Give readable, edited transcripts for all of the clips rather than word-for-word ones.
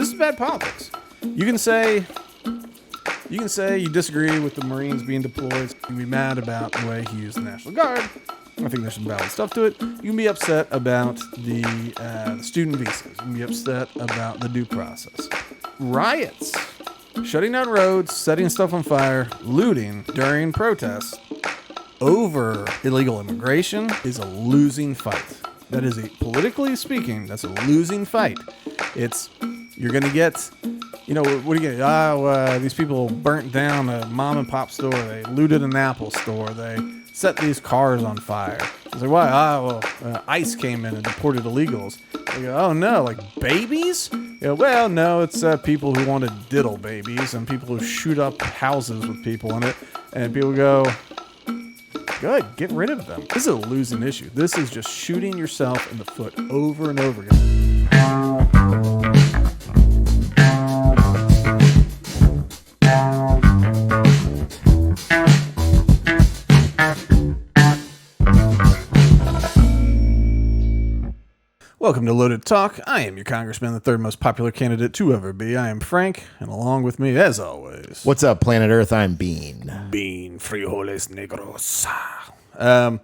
this is bad politics. You can say you disagree with the Marines being deployed. You can be mad about the way he used the National Guard. I think there's some valid stuff to it. You can be upset about the student visas. You can be upset about the due process. Riots, shutting down roads, setting stuff on fire, looting during protests over illegal immigration is a losing fight. That is politically speaking, that's a losing fight. You're going to get, what do you get? These people burnt down a mom and pop store. They looted an Apple store. They set these cars on fire. It's like, why? ICE came in and deported illegals. They go, oh no, like babies? Yeah, well, no, it's people who want to diddle babies and people who shoot up houses with people in it. And people go, good, get rid of them. This is a losing issue. This is just shooting yourself in the foot over and over again. Welcome to Loaded Talk. I am your congressman, the third most popular candidate to ever be. I am Frank, and along with me, as always... What's up, planet Earth? I'm Bean. Bean, frijoles negros. All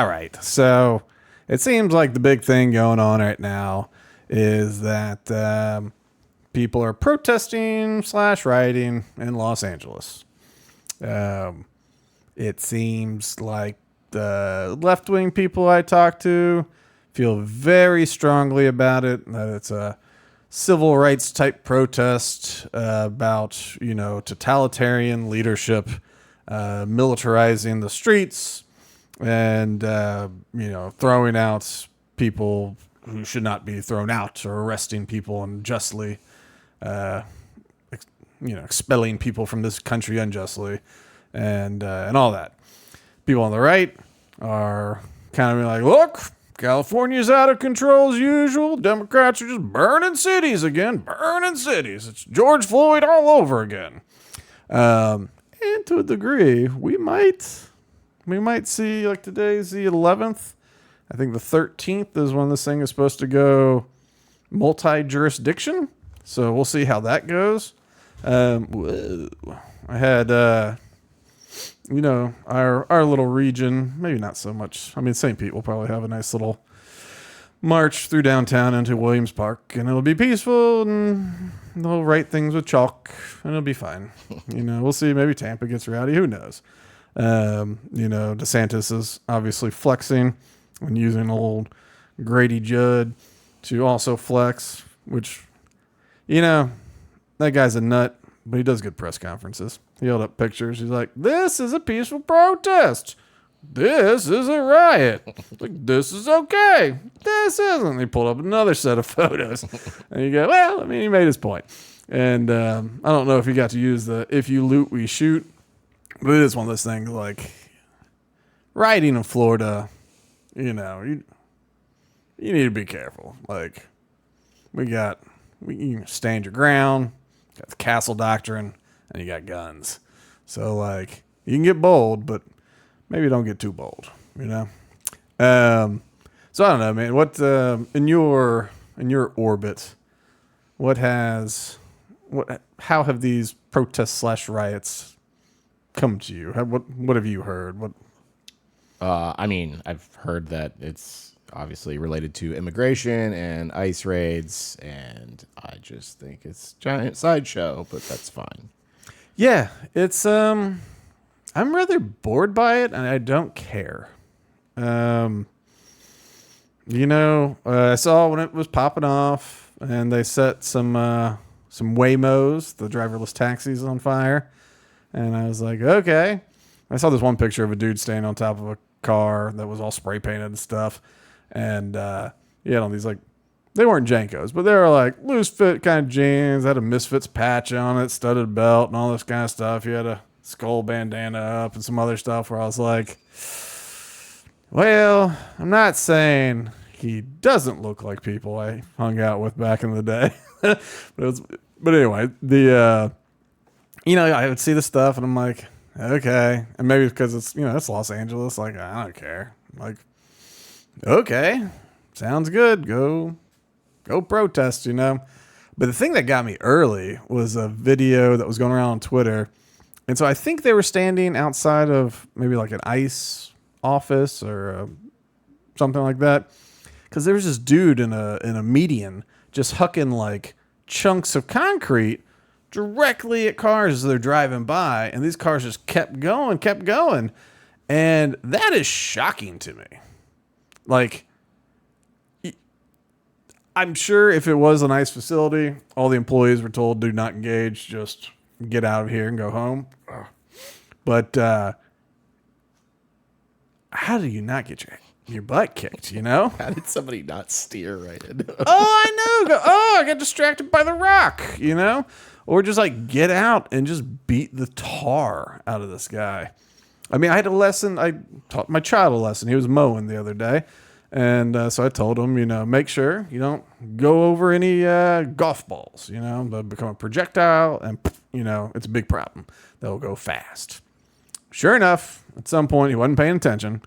right, so it seems like the big thing going on right now is that people are protesting / rioting in Los Angeles. It seems like the left-wing people I talk to feel very strongly about it, that it's a civil rights type protest about, totalitarian leadership, militarizing the streets and, throwing out people who should not be thrown out, or arresting people unjustly, expelling people from this country unjustly, and all that. People on the right are kind of like, look, California's out of control as usual. Democrats are just burning cities again. Burning cities. It's George Floyd all over again. And to a degree, we might see, like, today's the 11th. I think the 13th is when this thing is supposed to go multi-jurisdiction. So we'll see how that goes. I had, our little region, maybe not so much. I mean, St. Pete will probably have a nice little march through downtown into Williams Park, and it'll be peaceful, and they'll write things with chalk, and it'll be fine. We'll see. Maybe Tampa gets rowdy. Who knows? DeSantis is obviously flexing and using old Grady Judd to also flex, which, that guy's a nut, but he does good press conferences. He held up pictures. He's like, this is a peaceful protest. This is a riot. Like, this is okay. This isn't. He pulled up another set of photos. And you go, well, he made his point. And I don't know if he got to use the if you loot, we shoot. But it is one of those things like rioting in Florida, you need to be careful. Like, you stand your ground, got the castle doctrine, and you got guns. So, like, you can get bold, but maybe don't get too bold, So I don't know, man. What in your orbit, how have these protests / riots come to you? What have you heard? I've heard that it's obviously related to immigration and ICE raids, and I just think it's a giant sideshow, but that's fine. Yeah, it's I'm rather bored by it, and I don't care. I saw when it was popping off, and they set some Waymos, the driverless taxis, on fire, and I was like, okay. I saw this one picture of a dude standing on top of a car that was all spray painted and stuff, and he had on these, like, they weren't Jankos, but they were like loose fit kind of jeans, had a Misfits patch on it, studded belt, and all this kind of stuff. He had a skull bandana up and some other stuff where I was like, well, I'm not saying he doesn't look like people I hung out with back in the day. but anyway, I would see the stuff and I'm like, okay. And maybe because it's Los Angeles. Like, I don't care. Like, okay, sounds good. Go protest, But the thing that got me early was a video that was going around on Twitter. And so I think they were standing outside of maybe like an ICE office or something like that. Because there was this dude in a median just hucking like chunks of concrete directly at cars as they're driving by. And these cars just kept going, kept going. And that is shocking to me. Like, I'm sure if it was a nice facility, all the employees were told, do not engage, just get out of here and go home. But how do you not get your butt kicked, you know? How did somebody not steer right into it? Oh, I know. I got distracted by the rock, you know? Or just like get out and just beat the tar out of this guy. I mean, I had a lesson. I taught my child a lesson. He was mowing the other day. And so I told him, you know, make sure you don't go over any golf balls, you know, they'll become a projectile and, you know, it's a big problem. They'll go fast. Sure enough, at some point he wasn't paying attention.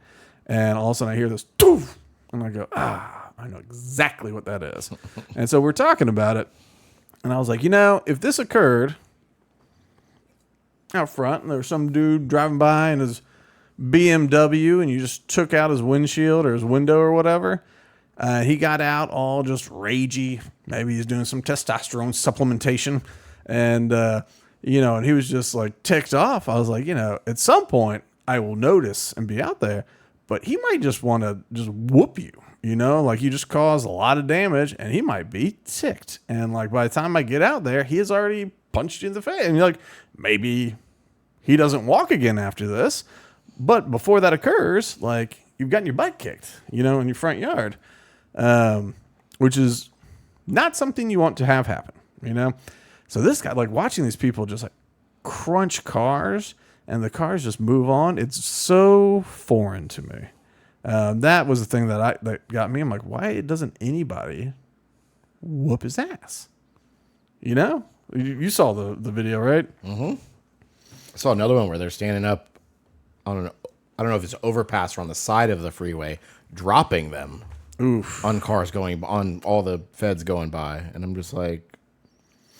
And all of a sudden I hear this, doof, and I go, I know exactly what that is. And so we're talking about it. And I was like, you know, if this occurred out front and there was some dude driving by in his BMW and you just took out his windshield or his window or whatever, he got out all just ragey. Maybe he's doing some testosterone supplementation. And, you know, and he was just like ticked off. I was like, you know, at some point I will notice and be out there, but he might just want to just whoop you, you know, like you just caused a lot of damage and he might be ticked. And like, by the time I get out there, he has already punched you in the face. And you're like, maybe he doesn't walk again after this. But before that occurs, like you've gotten your butt kicked, you know, in your front yard, which is not something you want to have happen, you know? So this guy, like watching these people just like crunch cars and the cars just move on. It's so foreign to me. That was the thing that got me. I'm like, why doesn't anybody whoop his ass? You know, you saw the video, right? Mm-hmm. I saw another one where they're standing up on I don't know if it's overpass or on the side of the freeway, dropping them on cars going on, all the feds going by. And I'm just like,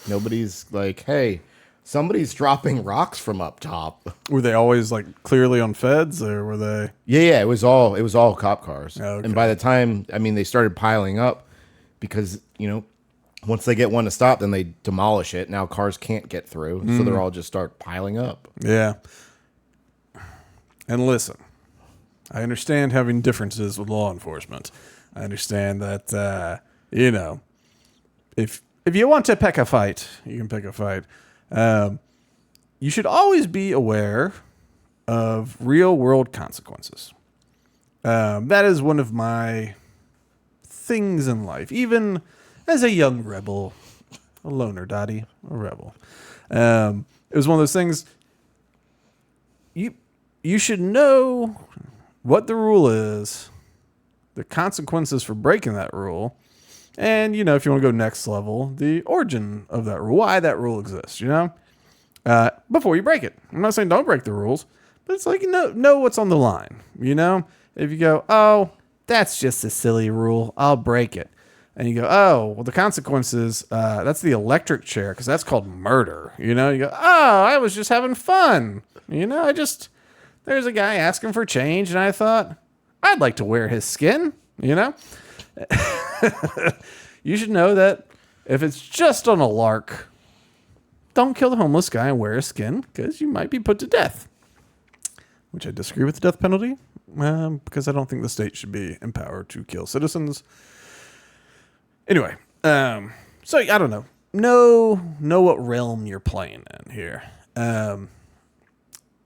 nobody's like, hey, somebody's dropping rocks from up top. Were they always like clearly on feds or were they? Yeah. It was all cop cars. Okay. And by the time, I mean, they started piling up because, you know, once they get one to stop, then they demolish it. Now cars can't get through. So they're all just start piling up. Yeah. And listen, I understand having differences with law enforcement. I understand that, you know, if you want to pick a fight, you can pick a fight. You should always be aware of real world consequences. That is one of my things in life, even as a young rebel, a loner dotty, a rebel. It was one of those things. You should know what the rule is, the consequences for breaking that rule, and, you know, if you want to go next level, the origin of that rule, why that rule exists, you know, before you break it. I'm not saying don't break the rules, but it's like, you know what's on the line, you know? If you go, oh, that's just a silly rule, I'll break it. And you go, oh, well, the consequences, that's the electric chair, because that's called murder, you know? You go, oh, I was just having fun, you know, there's a guy asking for change, and I thought, I'd like to wear his skin, you know? You should know that if it's just on a lark, don't kill the homeless guy and wear his skin, because you might be put to death. Which I disagree with the death penalty, because I don't think the state should be empowered to kill citizens. Anyway, so I don't know. Know what realm you're playing in here.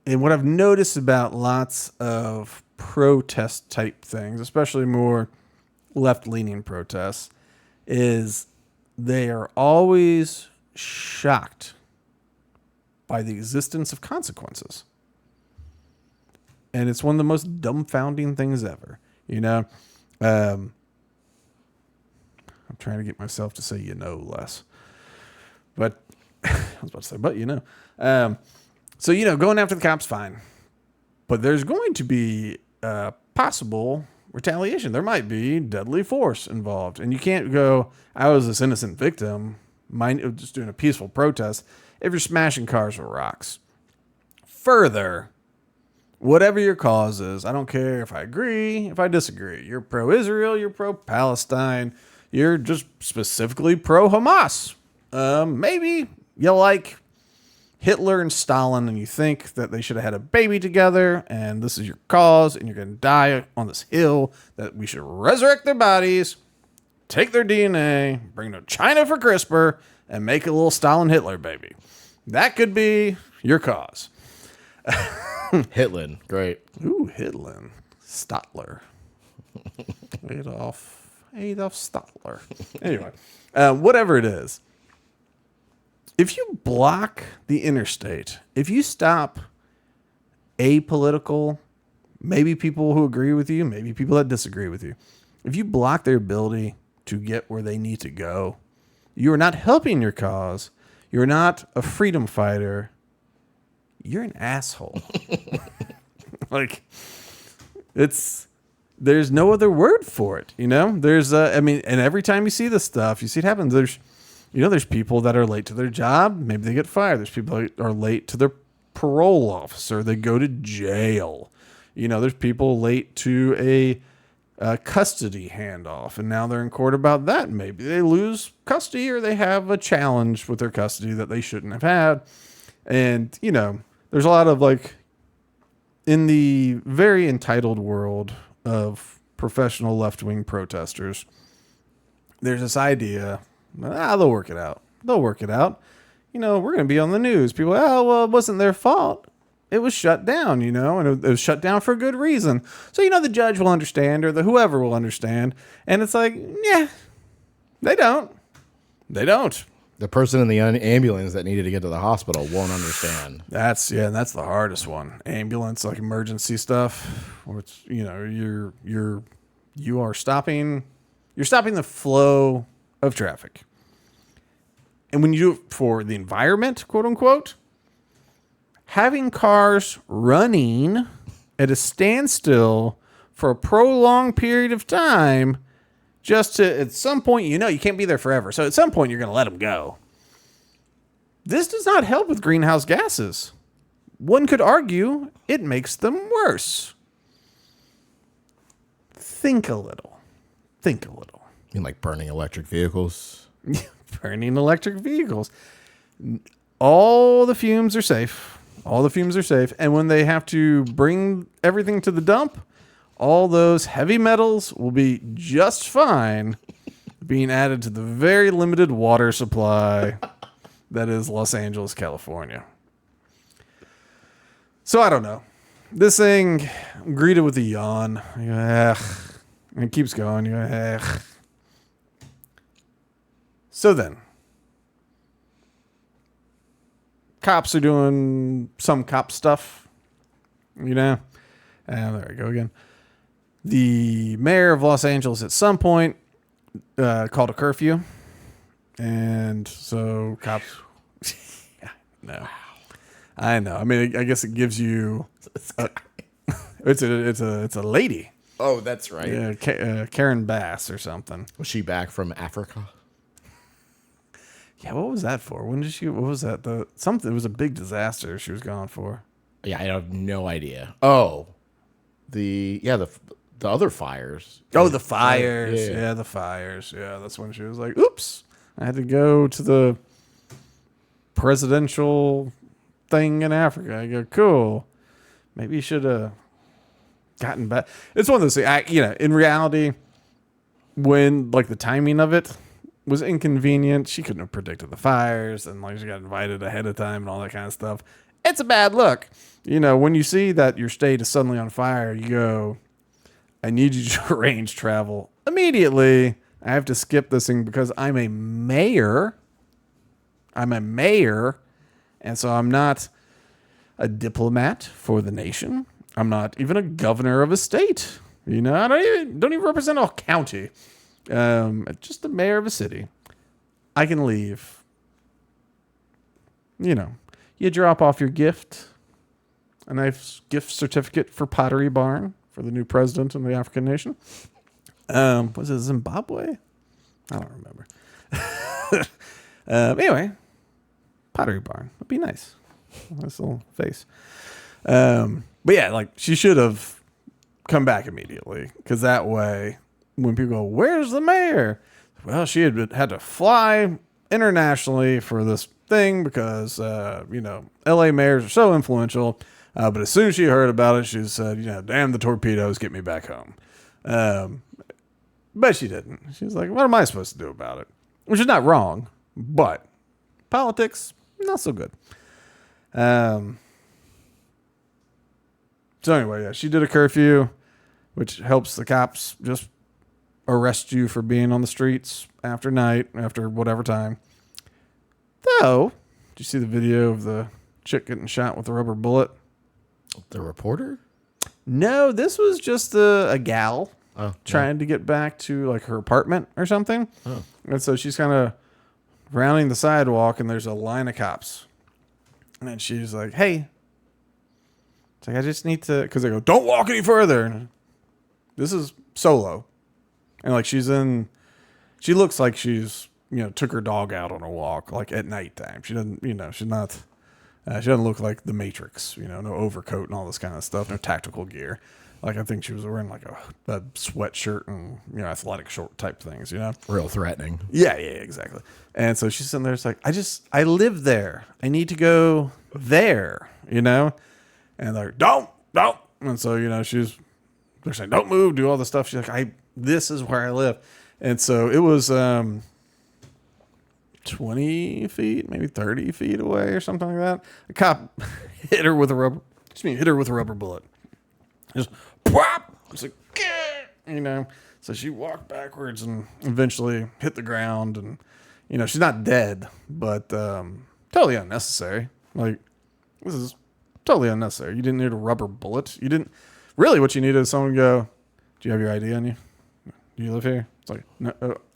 And what I've noticed about lots of protest type things, especially more left-leaning protests, is they are always shocked by the existence of consequences. And it's one of the most dumbfounding things ever. You know, I'm trying to get myself to say, you know, less. But I was about to say, but, you know. So, you know, going after the cops, fine. But there's going to be possible retaliation. There might be deadly force involved. And you can't go, I was this innocent victim. just doing a peaceful protest if you're smashing cars with rocks. Further, whatever your cause is, I don't care if I agree, if I disagree. You're pro-Israel, you're pro-Palestine, you're just specifically pro-Hamas. Maybe you like Hitler and Stalin and you think that they should have had a baby together and this is your cause and you're going to die on this hill, that we should resurrect their bodies, take their DNA, bring them to China for CRISPR, and make a little Stalin-Hitler baby. That could be your cause. Hitler, great. Ooh, Hitler. Stotler. Adolf Stotler. Anyway, whatever it is. If you block the interstate, if you stop apolitical, maybe people who agree with you, maybe people that disagree with you, if you block their ability to get where they need to go, you are not helping your cause. You're not a freedom fighter. You're an asshole. Like, there's no other word for it, you know? And every time you see this stuff, you see it happen. There's people that are late to their job. Maybe they get fired. There's people that are late to their parole officer. They go to jail. There's people late to a custody handoff, and now they're in court about that. Maybe they lose custody or they have a challenge with their custody that they shouldn't have had. And, there's a lot of in the very entitled world of professional left-wing protesters, there's this idea, they'll work it out. They'll work it out. We're going to be on the news. People, it wasn't their fault. It was shut down, and it was shut down for a good reason. So, the judge will understand or whoever will understand. And it's like, yeah, they don't. They don't. The person in the ambulance that needed to get to the hospital won't understand. That's the hardest one. Ambulance, emergency stuff, which you are stopping the flow of traffic. And when you do it for the environment, quote unquote, having cars running at a standstill for a prolonged period of time, just to, at some point, you can't be there forever. So at some point, you're going to let them go. This does not help with greenhouse gases. One could argue it makes them worse. Think a little. You mean like burning electric vehicles? Burning electric vehicles. All the fumes are safe. And when they have to bring everything to the dump, all those heavy metals will be just fine being added to the very limited water supply that is Los Angeles, California. So I don't know. This thing, I'm greeted with a yawn. You go, and it keeps going. You go, So then, cops are doing some cop stuff, and there we go again. The mayor of Los Angeles at some point called a curfew, and so cops. No, I know. I mean, I guess it gives you. It's a lady. Oh, that's right. Yeah, Karen Bass or something. Was she back from Africa? Yeah, what was that for? When did she? What was that? Something. It was a big disaster she was gone for. Yeah, I have no idea. Oh, the other fires. Oh, the fires. Yeah, the fires. Yeah, that's when she was like, "Oops, I had to go to the presidential thing in Africa." I go, "Cool. Maybe you should have gotten back." It's one of those things. In reality, when the timing of it was inconvenient, she couldn't have predicted the fires, and she got invited ahead of time and all that kind of stuff. It's a bad look. When you see that your state is suddenly on fire, you go, I need you to arrange travel immediately. I have to skip this thing because I'm a mayor. And so I'm not a diplomat for the nation. I'm not even a governor of a state. I don't even represent a county. Just the mayor of a city. I can leave. You drop off your gift, a nice gift certificate for Pottery Barn for the new president of the African nation. Was it Zimbabwe? I don't remember. Anyway, Pottery Barn would be nice. Nice little face. But yeah, like she should have come back immediately, because that way, when people go, "Where's the mayor?" Well, she had to fly internationally for this thing because L.A. mayors are so influential. But as soon as she heard about it, she said, "Damn the torpedoes, get me back home." But she didn't. She was like, "What am I supposed to do about it?" Which is not wrong, but politics, not so good. So anyway, yeah, she did a curfew, which helps the cops just arrest you for being on the streets after whatever time. Though, did you see the video of the chick getting shot with a rubber bullet? The reporter? No, this was just a gal trying to get back to like her apartment or something. Oh. And so she's kind of rounding the sidewalk, and there's a line of cops. And she's like, "Hey." It's like, "I just need to," because they go, "Don't walk any further." And this is solo. And like she looks like she's, took her dog out on a walk, like at nighttime. She doesn't, she's not, she doesn't look like the Matrix, no overcoat and all this kind of stuff, no tactical gear. Like I think she was wearing like a sweatshirt and, athletic short type things, Real threatening. Yeah, exactly. And so she's sitting there, it's like, I live there. I need to go there, And they're like, don't. And so, they're saying, "Don't move, do all the stuff." She's like, this is where I live. And so it was 20 feet, maybe 30 feet away or something like that. A cop hit her with a rubber bullet. Just pop. It's like, So she walked backwards and eventually hit the ground, and she's not dead, but totally unnecessary. Like, this is totally unnecessary. You didn't need a rubber bullet. You didn't. Really, what you needed is someone to go, "Do you have your ID on you? Do you live here?" It's like, "No,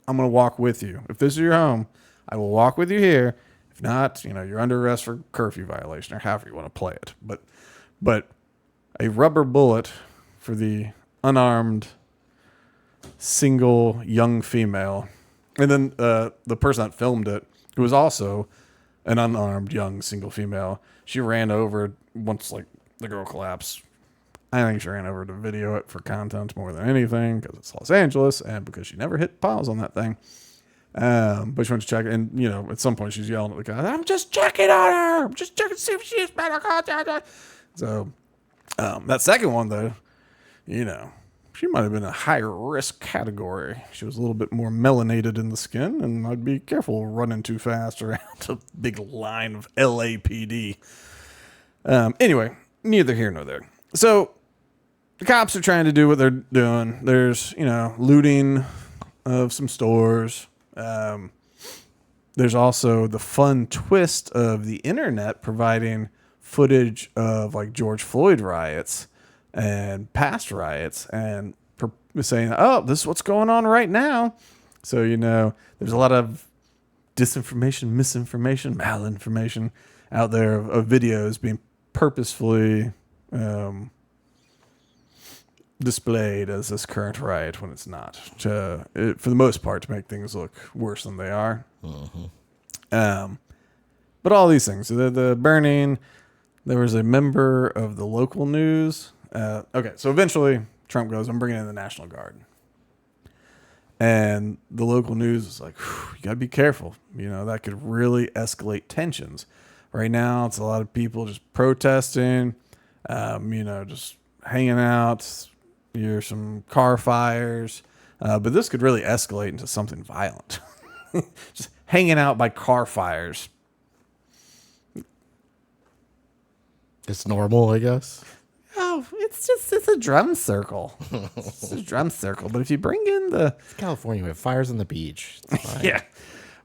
I'm going to walk with you. If this is your home, I will walk with you here. If not, you're under arrest for curfew violation," or however you want to play it. But a rubber bullet for the unarmed single young female, and then the person that filmed it, who was also an unarmed young single female, she ran over once like the girl collapsed. I think she ran over to video it for content more than anything, because it's Los Angeles and because she never hit pause on that thing. But she went to check, and at some point she's yelling at the guy, "I'm just checking on her. I'm just checking to see if she's medical contact." So that second one though, she might have been a higher risk category. She was a little bit more melanated in the skin, and I'd be careful running too fast around a big line of LAPD. Anyway, neither here nor there. So the cops are trying to do what they're doing. There's, looting of some stores. There's also the fun twist of the internet providing footage of like George Floyd riots and past riots, and saying, "Oh, this is what's going on right now." So, there's a lot of disinformation, misinformation, malinformation out there of videos being purposefully displayed as this current riot when it's not, for the most part, to make things look worse than they are. Mm-hmm. But all these things, the burning, there was a member of the local news. Okay, so eventually Trump goes, "I'm bringing in the National Guard." And the local news is like, "You got to be careful. That could really escalate tensions. Right now, it's a lot of people just protesting, just hanging out. Here's some car fires. But this could really escalate into something violent." Just hanging out by car fires. It's normal, I guess. Oh, it's a drum circle. It's a drum circle. But if you bring in It's California, we have fires on the beach. Yeah.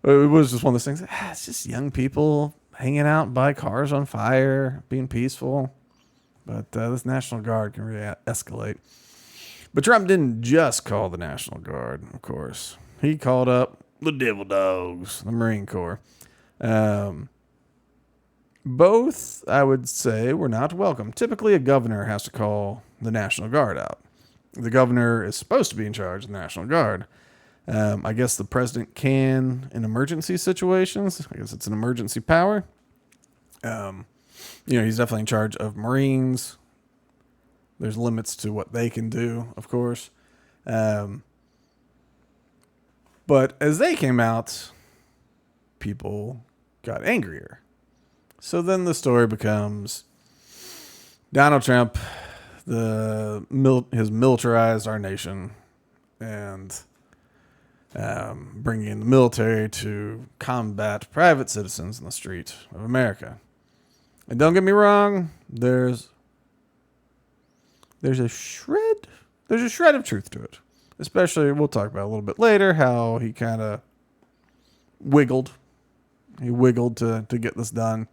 It was just one of those things. It's just young people hanging out by cars on fire, being peaceful. But this National Guard can really escalate. But Trump didn't just call the National Guard, of course. He called up the Devil Dogs, the Marine Corps. Both, I would say, were not welcome. Typically, a governor has to call the National Guard out. The governor is supposed to be in charge of the National Guard. I guess the president can in emergency situations. I guess it's an emergency power. He's definitely in charge of Marines. There's limits to what they can do, of course. But as they came out, people got angrier. So then the story becomes Donald Trump, has militarized our nation and bringing the military to combat private citizens in the street of America. And don't get me wrong, there's a shred of truth to it. Especially, we'll talk about a little bit later how he kind of wiggled. He wiggled to get this done.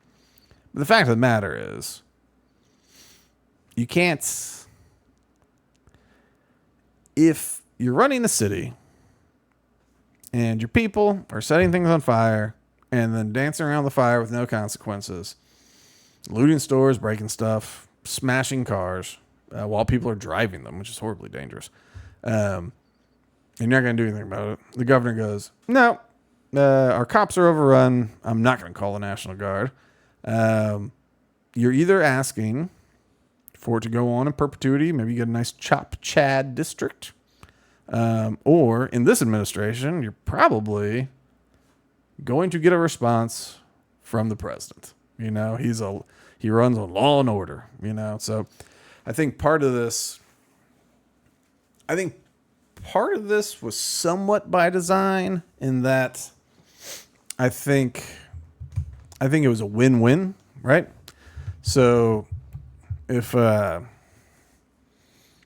But the fact of the matter is, you can't, if you're running the city and your people are setting things on fire and then dancing around the fire with no consequences, looting stores, breaking stuff, smashing cars while people are driving them, which is horribly dangerous, and you're not going to do anything about it. The governor goes, no, our cops are overrun. I'm not going to call the National Guard. You're either asking for it to go on in perpetuity, maybe you get a nice chop chad district, or in this administration, you're probably going to get a response from the president. He runs on law and order, so I think part of this was somewhat by design in that I think it was a win-win, right? So if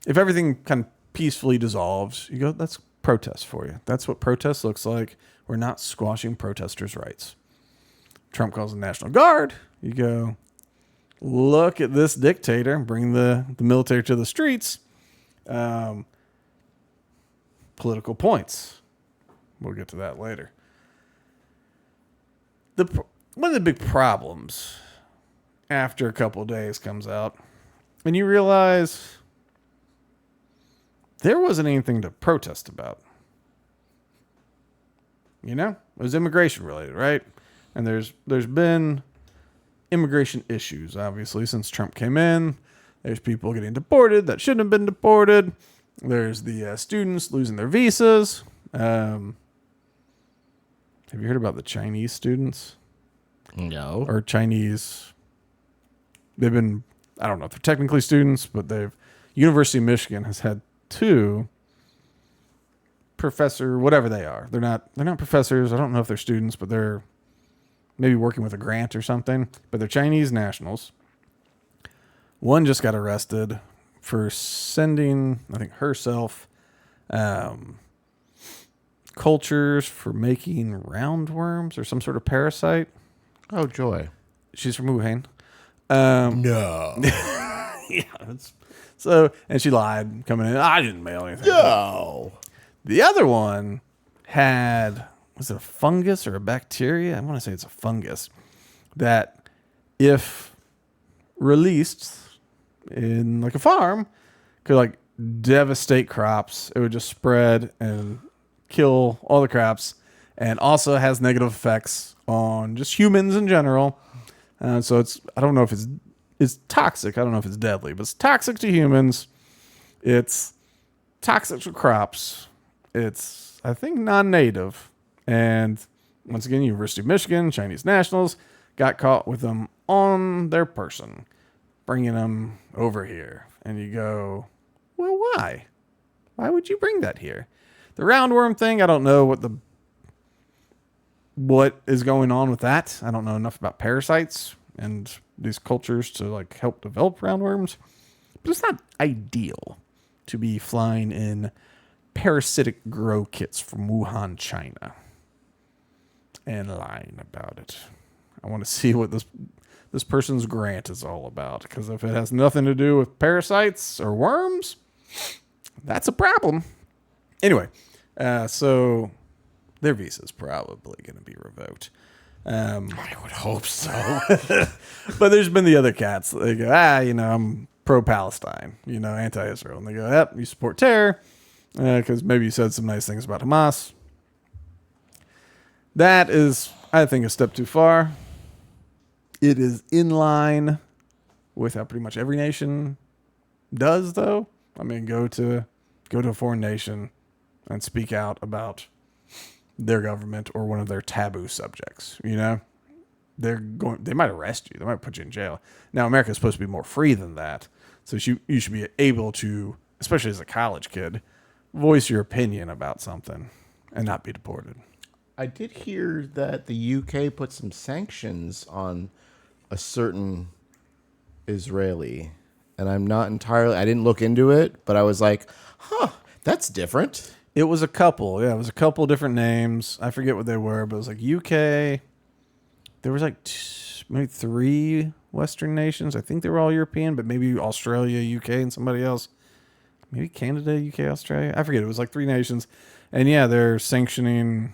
everything kind of peacefully dissolves, you go, that's protest for you. That's what protest looks like. We're not squashing protesters' rights. Trump calls the National Guard. You go, look at this dictator, bring the military to the streets. Political points. We'll get to that later. One of the big problems after a couple of days comes out, and you realize there wasn't anything to protest about. It was immigration related, right? And there's been immigration issues, obviously, since Trump came in. There's people getting deported that shouldn't have been deported. There's the students losing their visas. Have you heard about the Chinese students? No. Or Chinese. They've been, I don't know if they're technically students, but University of Michigan has had 2 professor, whatever they are. They're not professors. I don't know if they're students, but they're maybe working with a grant or something. But they're Chinese nationals. One just got arrested for sending, I think, herself cultures for making roundworms or some sort of parasite. Oh, joy. She's from Wuhan. No. Yeah. And she lied coming in. I didn't mail anything. No. The other one was it a fungus or a bacteria? I want to say it's a fungus that if released in like a farm could like devastate crops. It would just spread and kill all the crops, and also has negative effects on just humans in general. So I don't know if it's toxic. I don't know if it's deadly, but it's toxic to humans. It's toxic to crops. It's, I think, non-native. And once again, University of Michigan, Chinese nationals got caught with them on their person, bringing them over here. And you go, well, why? Why would you bring that here? The roundworm thing, I don't know what is going on with that. I don't know enough about parasites and these cultures to like help develop roundworms. But it's not ideal to be flying in parasitic grow kits from Wuhan, China, and lying about it. I want to see what this person's grant is all about, because if it has nothing to do with parasites or worms, that's a problem. Anyway, so their visa is probably going to be revoked. I would hope so. But there's been the other cats. They go, I'm pro-Palestine, anti-Israel. And they go, yep, you support terror. because maybe you said some nice things about Hamas. That is, I think, a step too far. It is in line with how pretty much every nation does, though. I mean, go to a foreign nation and speak out about their government or one of their taboo subjects. You know, they might arrest you. They might put you in jail. Now, America is supposed to be more free than that, so you should be able to, especially as a college kid, voice your opinion about something and not be deported. I did hear that the UK put some sanctions on a certain Israeli, and I'm not entirely. I didn't look into it, but I was like, "Huh, that's different." It was a couple. Yeah, it was a couple different names. I forget what they were, but it was like UK. There was like maybe 3 Western nations. I think they were all European, but maybe Australia, UK, and somebody else. Maybe Canada, UK, Australia. I forget. It was like 3 nations. And yeah, they're sanctioning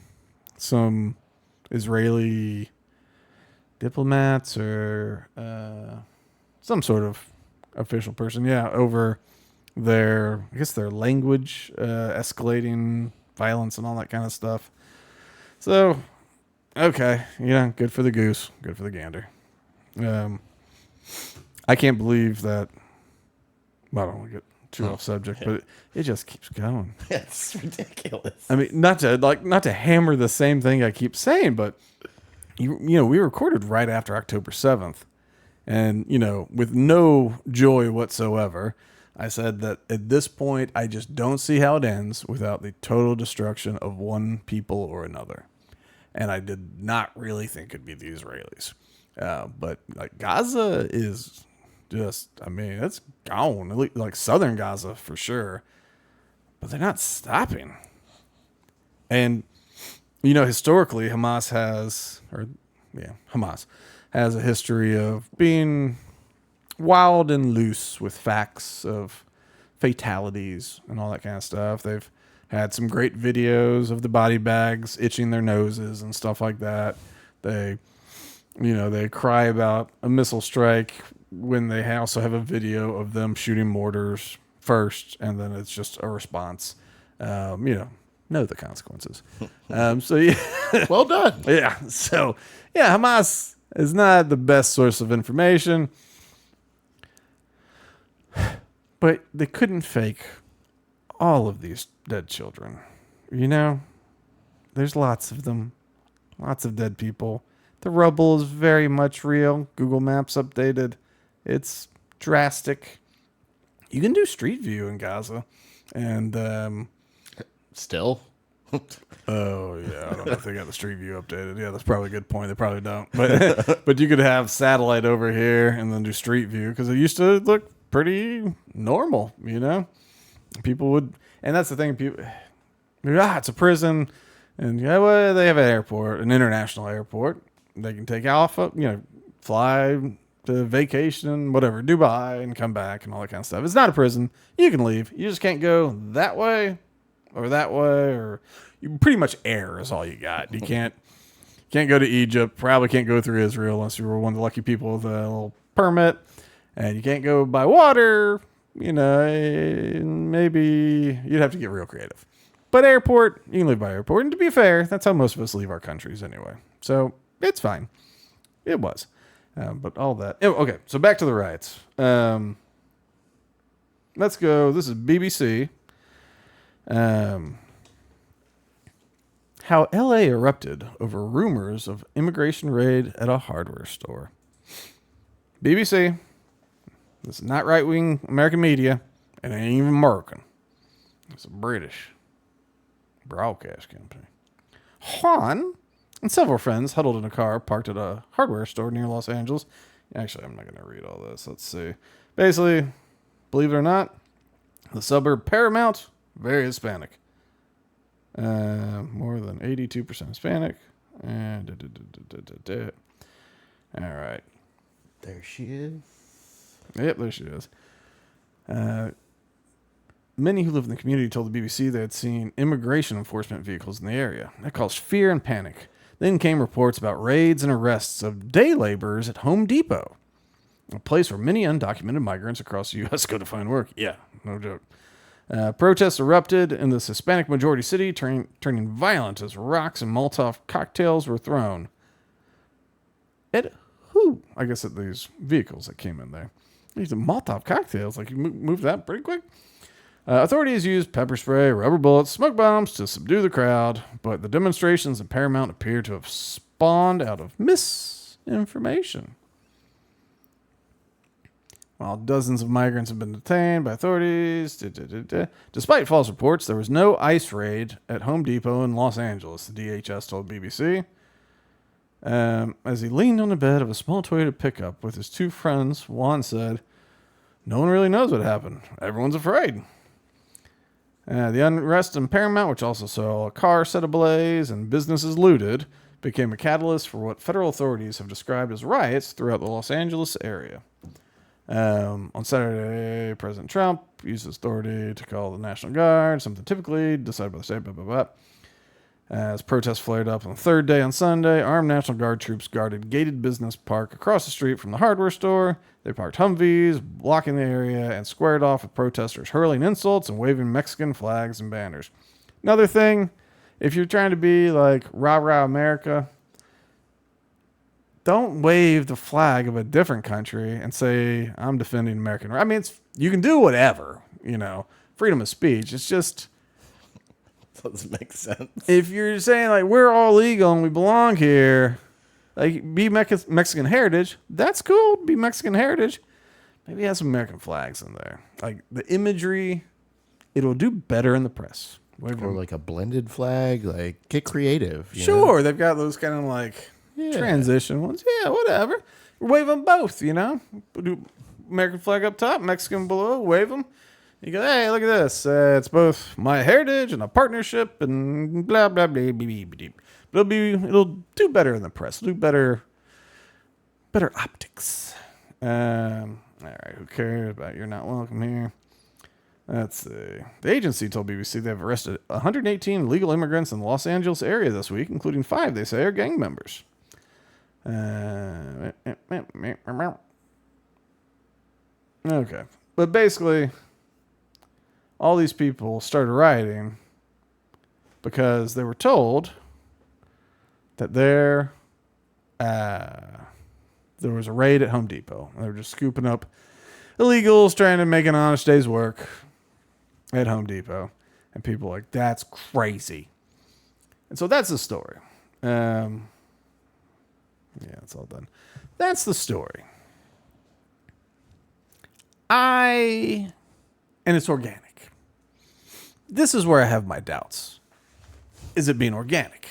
some Israeli diplomats or some sort of official person. Yeah, over their language, escalating violence and all that kind of stuff. So, okay, yeah, good for the goose, good for the gander. I can't believe that. Well, I don't want to get too off subject, but it just keeps going. It's ridiculous. I mean, not to hammer the same thing I keep saying, but you know, we recorded right after October 7th, and you know, with no joy whatsoever, I said that at this point, I just don't see how it ends without the total destruction of one people or another. And I did not really think it'd be the Israelis. But like Gaza is just, I mean, it's gone. At least, like southern Gaza for sure. But they're not stopping. And, you know, historically, Hamas has a history of being wild and loose with facts of fatalities and all that kind of stuff. They've had some great videos of the body bags itching their noses and stuff like that. They cry about a missile strike when they also have a video of them shooting mortars first, and then it's just a response. Know the consequences. So yeah, Well done. yeah. So yeah, Hamas is not the best source of information, but they couldn't fake all of these dead children. You know, there's lots of them, lots of dead people. The rubble is very much real. Google Maps updated. It's drastic. You can do Street View in Gaza, and Still. oh yeah, I don't know if they got the Street View updated. Yeah, that's probably a good point. They probably don't, but but you could have satellite over here and then do Street View because it used to look pretty normal. You know, people would, and that's the thing. People, it's a prison, and yeah, well, they have an airport, an international airport. They can take off, fly to vacation, whatever, Dubai, and come back and all that kind of stuff. It's not a prison. You can leave. You just can't go that way, or you pretty much air is all you got. You can't go to Egypt. Probably can't go through Israel unless you were one of the lucky people with a little permit. And you can't go by water. You know, maybe you'd have to get real creative. But airport, you can live by airport. And to be fair, that's how most of us leave our countries anyway. So it's fine. It was. But all that. Okay, so back to the riots. Let's go. This is BBC. How LA erupted over rumors of immigration raid at a hardware store. BBC. This is not right-wing American media. It ain't even American. It's a British broadcast company. Han and several friends huddled in a car parked at a hardware store near Los Angeles. Actually, I'm not going to read all this. Let's see. Basically, believe it or not, the suburb Paramount, very Hispanic. More than 82% Hispanic. All right. There she is. Yep, there she is. Many who live in the community told the BBC they had seen immigration enforcement vehicles in the area. That caused fear and panic. Then came reports about raids and arrests of day laborers at Home Depot, a place where many undocumented migrants across the U.S. go to find work. Yeah, no joke. Protests erupted in this Hispanic majority city, turning violent as rocks and Molotov cocktails were thrown. At who? I guess at these vehicles that came in there. These Molotov cocktails, like you moved that pretty quick. Authorities used pepper spray, rubber bullets, smoke bombs to subdue the crowd, but the demonstrations in Paramount appear to have spawned out of misinformation. While dozens of migrants have been detained by authorities, despite false reports, there was no ICE raid at Home Depot in Los Angeles, the DHS told BBC. As he leaned on the bed of a small Toyota pickup with his two friends, Juan said, "No one really knows what happened. Everyone's afraid." The unrest in Paramount, which also saw a car set ablaze and businesses looted, became a catalyst for what federal authorities have described as riots throughout the Los Angeles area. On Saturday, President Trump used his authority to call the National Guard, something typically decided by the state, As protests flared up on the third day on Sunday, armed National Guard troops guarded gated business park across the street from the hardware store. They parked Humvees, blocking the area, and squared off with protesters hurling insults and waving Mexican flags and banners. Another thing, if you're trying to be like rah rah America, don't wave the flag of a different country and say, I'm defending American. I mean, you can do whatever, freedom of speech. It's just, doesn't make sense. if you're saying like we're all legal and we belong here, like be Mexican heritage, that's cool. Be Mexican heritage. Maybe have some American flags in there. Like the imagery, it'll do better in the press. Or like a blended flag, like get creative. Sure, they've got those kind of like transition ones. Yeah, whatever. Wave them both, Do American flag up top, Mexican below, wave them. You go, hey, look at this. It's both my heritage and a partnership and blah, blah, blah, blah, blah, blah. But it'll do better in the press. It'll do better optics. All right, who cares about you're not welcome here? Let's see. The agency told BBC they've arrested 118 illegal immigrants in the Los Angeles area this week, including 5 they say are gang members. Okay. But basically, all these people started rioting because they were told that there was a raid at Home Depot. They were just scooping up illegals trying to make an honest day's work at Home Depot. And people were like, that's crazy. And so that's the story. Yeah, it's all done. That's the story. And it's organic. This is where I have my doubts. Is it being organic?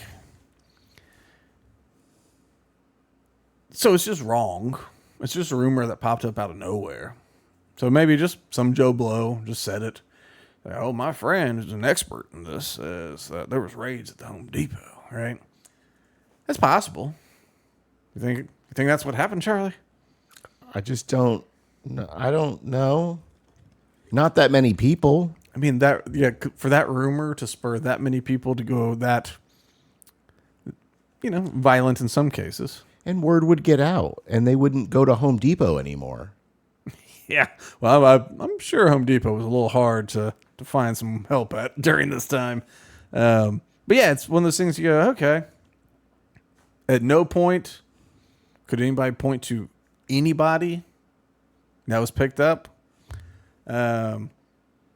So it's just wrong. It's just a rumor that popped up out of nowhere. So maybe just some Joe Blow just said it. Like, oh, my friend is an expert in this. Says that there was raids at the Home Depot, right? That's possible. You think that's what happened, Charlie? I just don't know. I don't know. Not that many people. I mean, for that rumor to spur that many people to go that, violent in some cases. And word would get out, and they wouldn't go to Home Depot anymore. Yeah. Well, I'm sure Home Depot was a little hard to find some help at during this time. But yeah, it's one of those things you go, okay. At no point could anybody point to anybody that was picked up. And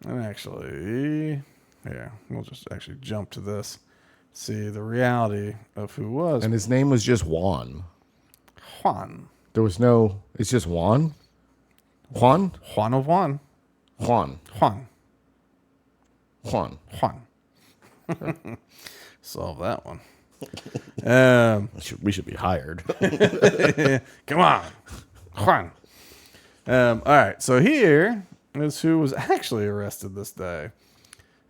actually, we'll just actually jump to this. See the reality of who was. And his name was just Juan. Juan. There was no, it's just Juan? Juan? Juan of Juan. Juan. Juan. Juan. Juan. Solve that one. We should be hired. Come on. Juan. All right. So here is who was actually arrested this day.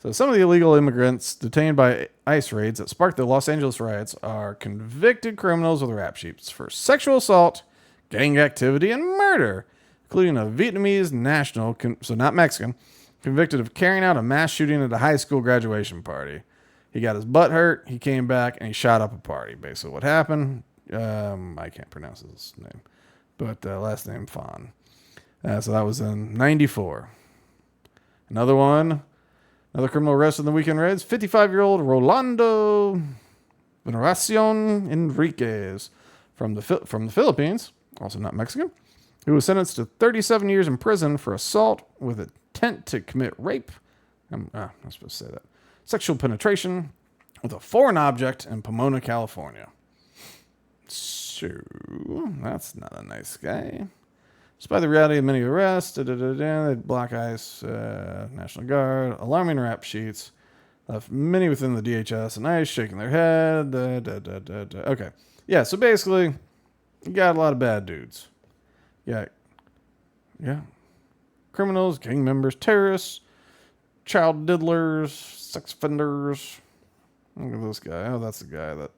So some of the illegal immigrants detained by ICE raids that sparked the Los Angeles riots are convicted criminals with rap sheets for sexual assault, gang activity, and murder, including a Vietnamese national, so not Mexican, convicted of carrying out a mass shooting at a high school graduation party. He got his butt hurt, he came back, and he shot up a party. Basically what happened, I can't pronounce his name, but last name Fan. So that was in 94. Another one Another criminal arrested in the weekend raids. 55-year-old Rolando Veneracion Enriquez from the Philippines, also not Mexican, who was sentenced to 37 years in prison for assault with intent to commit rape. I'm supposed to say that. Sexual penetration with a foreign object in Pomona, California. So, that's not a nice guy. Despite the reality of many arrests, black eyes, National Guard, alarming rap sheets, left many within the DHS and ICE shaking their head. Okay. Yeah, so basically, you got a lot of bad dudes. Yeah. Criminals, gang members, terrorists, child diddlers, sex offenders. Look at this guy. Oh, that's the guy that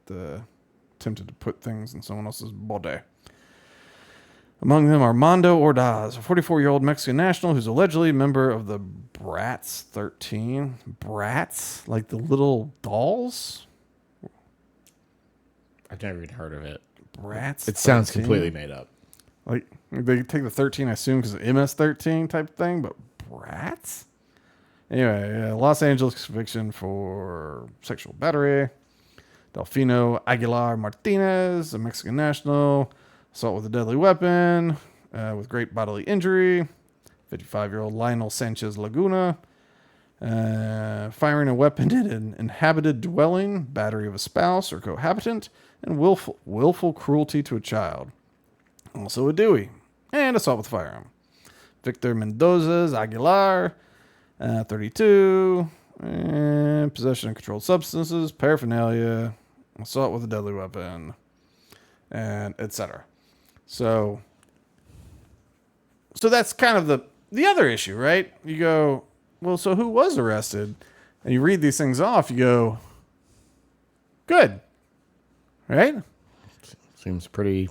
attempted to put things in someone else's body. Among them, Armando Ordaz, a 44-year-old Mexican national who's allegedly a member of the Bratz 13. Bratz? Like the little dolls? I've never even heard of it. Bratz? It sounds 13? completely made up. Like, they take the 13, I assume, because of MS-13 type thing, but Bratz? Anyway, Los Angeles conviction for sexual battery. Delfino Aguilar Martinez, a Mexican national, assault with a deadly weapon, with great bodily injury. 55-year-old Lionel Sanchez Laguna, firing a weapon in an inhabited dwelling, battery of a spouse or cohabitant, and willful cruelty to a child. Also a Dewey, and assault with a firearm. Victor Mendoza Aguilar, 32, possession of controlled substances, paraphernalia, assault with a deadly weapon, and etc. So that's kind of the other issue, right? You go, well, so who was arrested? And you read these things off, you go, good, right? Seems pretty.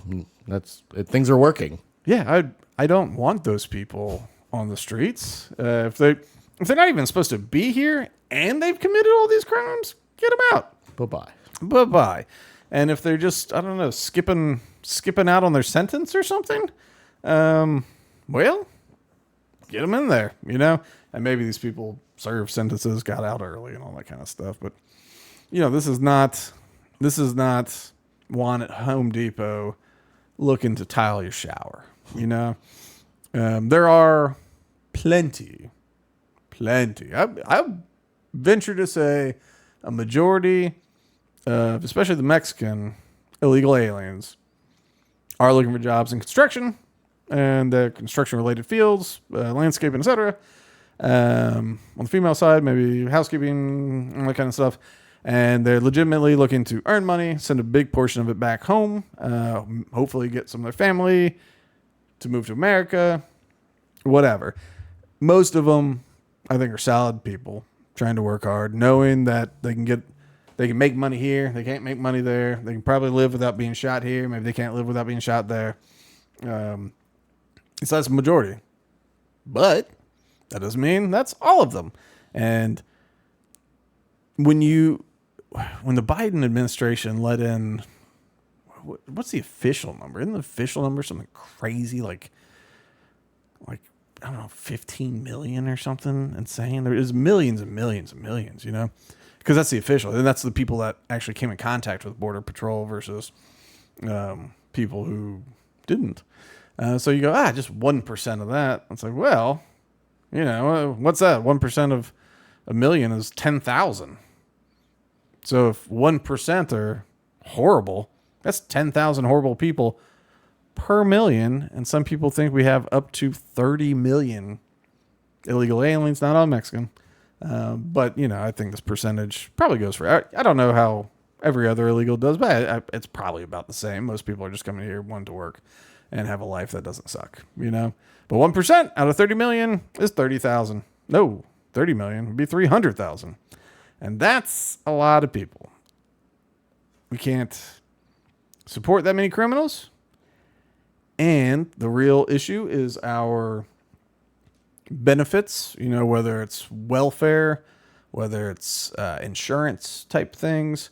Things are working. Yeah, I don't want those people on the streets. If they're not even supposed to be here and they've committed all these crimes, get them out. Bye-bye. And if they're just, I don't know, skipping out on their sentence or something, well, get them in there, And maybe these people served sentences, got out early and all that kind of stuff. But, this is not Juan at Home Depot looking to tile your shower, There are plenty. I venture to say a majority of, especially the Mexican illegal aliens, are looking for jobs in construction and construction-related fields, landscaping, etc. On the female side, maybe housekeeping, all that kind of stuff. And they're legitimately looking to earn money, send a big portion of it back home, hopefully get some of their family to move to America, whatever. Most of them, I think, are solid people trying to work hard, knowing that they can make money here, they can't make money there, they can probably live without being shot here, maybe they can't live without being shot there. So that's the majority. But that doesn't mean that's all of them. And when the Biden administration let in, what's the official number? Isn't the official number something crazy like I don't know, 15 million or something insane? There is millions and millions and millions, because that's the official, and that's the people that actually came in contact with Border Patrol versus people who didn't. So you go, just 1% of that. It's like, well, what's that? 1% of a million is 10,000. So if 1% are horrible, that's 10,000 horrible people per million. And some people think we have up to 30 million illegal aliens, not all Mexican. But, I think this percentage probably goes for, I don't know how every other illegal does, but it's probably about the same. Most people are just coming here, wanting to work and have a life that doesn't suck, But 1% out of 30 million is 30,000. No, 30 million would be 300,000. And that's a lot of people. We can't support that many criminals. And the real issue is our benefits, whether it's welfare, whether it's insurance type things.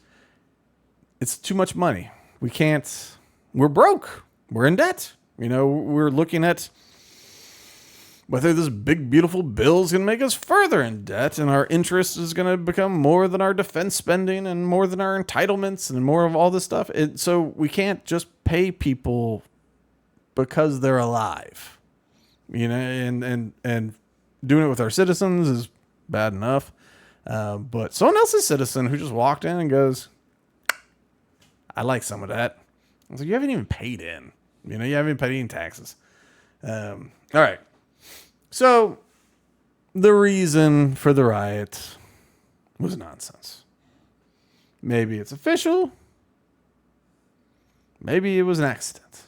It's too much money. We're broke. We're in debt. We're looking at whether this big, beautiful bill is going to make us further in debt and our interest is going to become more than our defense spending and more than our entitlements and more of all this stuff. So we can't just pay people because they're alive, and doing it with our citizens is bad enough. But someone else's citizen who just walked in and goes, I like some of that. I was like, you haven't even paid in. You haven't paid any taxes. All right. So the reason for the riot was nonsense. Maybe it's official. Maybe it was an accident.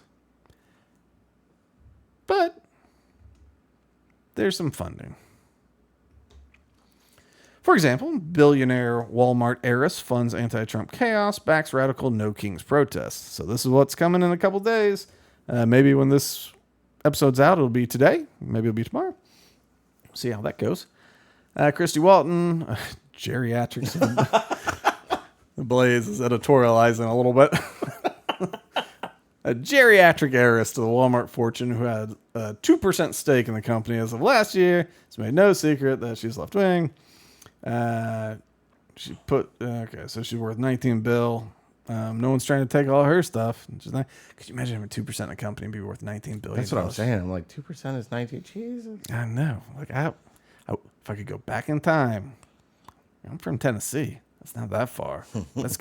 But there's some funding. For example, billionaire Walmart heiress funds anti-Trump chaos, backs radical No Kings protests. So this is what's coming in a couple days. Maybe when this episode's out, it'll be today. Maybe it'll be tomorrow. See how that goes. Christy Walton, geriatrics. The Blaze is editorializing a little bit. A geriatric heiress to the Walmart fortune who had a 2% stake in the company as of last year. It's made no secret that she's left-wing. She put, so she's worth 19 bill. No one's trying to take all her stuff. Could you imagine having 2% of a company and be worth 19 billion? That's what I'm saying. I'm like, 2% is 19. Jesus. I know. Like, if I could go back in time, I'm from Tennessee. That's not that far. I want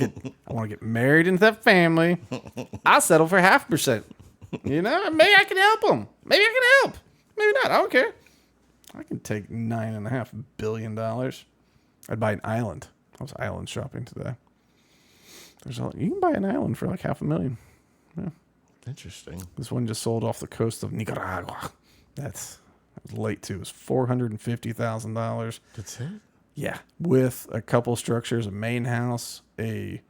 to get married into that family. I'll settle for 0.5%. Maybe I can help them. Maybe I can help. Maybe not. I don't care. I can take $9.5 billion. I'd buy an island. I was island shopping today. You can buy an island for like $500,000. Yeah. Interesting. This one just sold off the coast of Nicaragua. I was late too. It was $450,000. That's it? Yeah. With a couple structures, a main house, a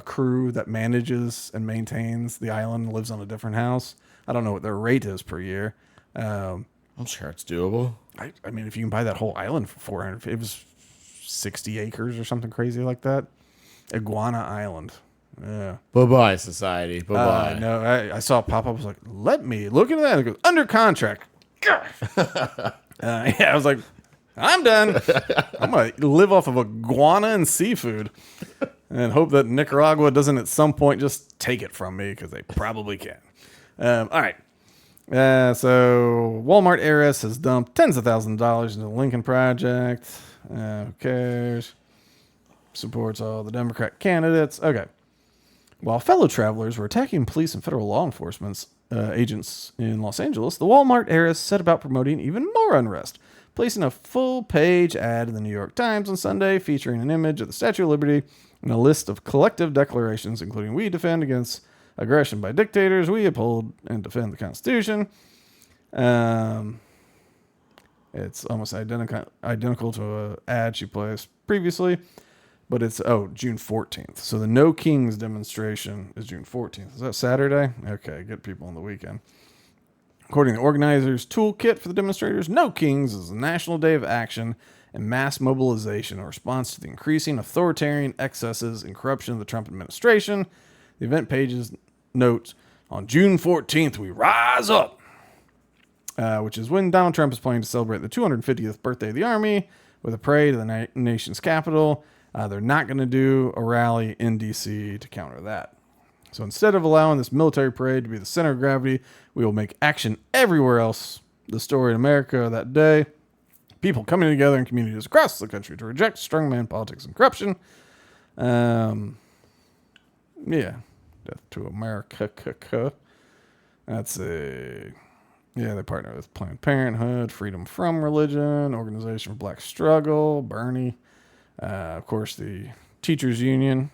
crew that manages and maintains the island, lives on a different house. I don't know what their rate is per year. I'm sure it's doable. I mean, if you can buy that whole island for $400, it was 60 acres or something crazy like that. Iguana Island. Yeah. Bye-bye, society. Bye-bye. No, I saw it pop up. I was like, let me look into that. It goes, under contract. I was like, I'm done. I'm going to live off of iguana and seafood and hope that Nicaragua doesn't at some point just take it from me because they probably can. All right. So Walmart heiress has dumped tens of thousands of dollars into the Lincoln Project. Who cares? Supports all the Democrat candidates. Okay. While fellow travelers were attacking police and federal law enforcement agents in Los Angeles, the Walmart heiress set about promoting even more unrest, placing a full-page ad in the New York Times on Sunday featuring an image of the Statue of Liberty and a list of collective declarations, including "We defend against aggression by dictators. We uphold and defend the Constitution." It's almost identical to an ad she placed previously, but it's June 14th. So the No Kings demonstration is June 14th. Is that Saturday? Okay, get people on the weekend. According to the organizers' toolkit for the demonstrators, No Kings is a national day of action and mass mobilization in response to the increasing authoritarian excesses and corruption of the Trump administration. The event pages note, on June 14th, we rise up, which is when Donald Trump is planning to celebrate the 250th birthday of the Army with a parade to the nation's capital. They're not going to do a rally in D.C. to counter that. So instead of allowing this military parade to be the center of gravity, we will make action everywhere else the story in America that day. People coming together in communities across the country to reject strongman politics and corruption. Yeah. Death to America. That's they partner with Planned Parenthood, Freedom From Religion, Organization for Black Struggle, Bernie, of course, the Teachers Union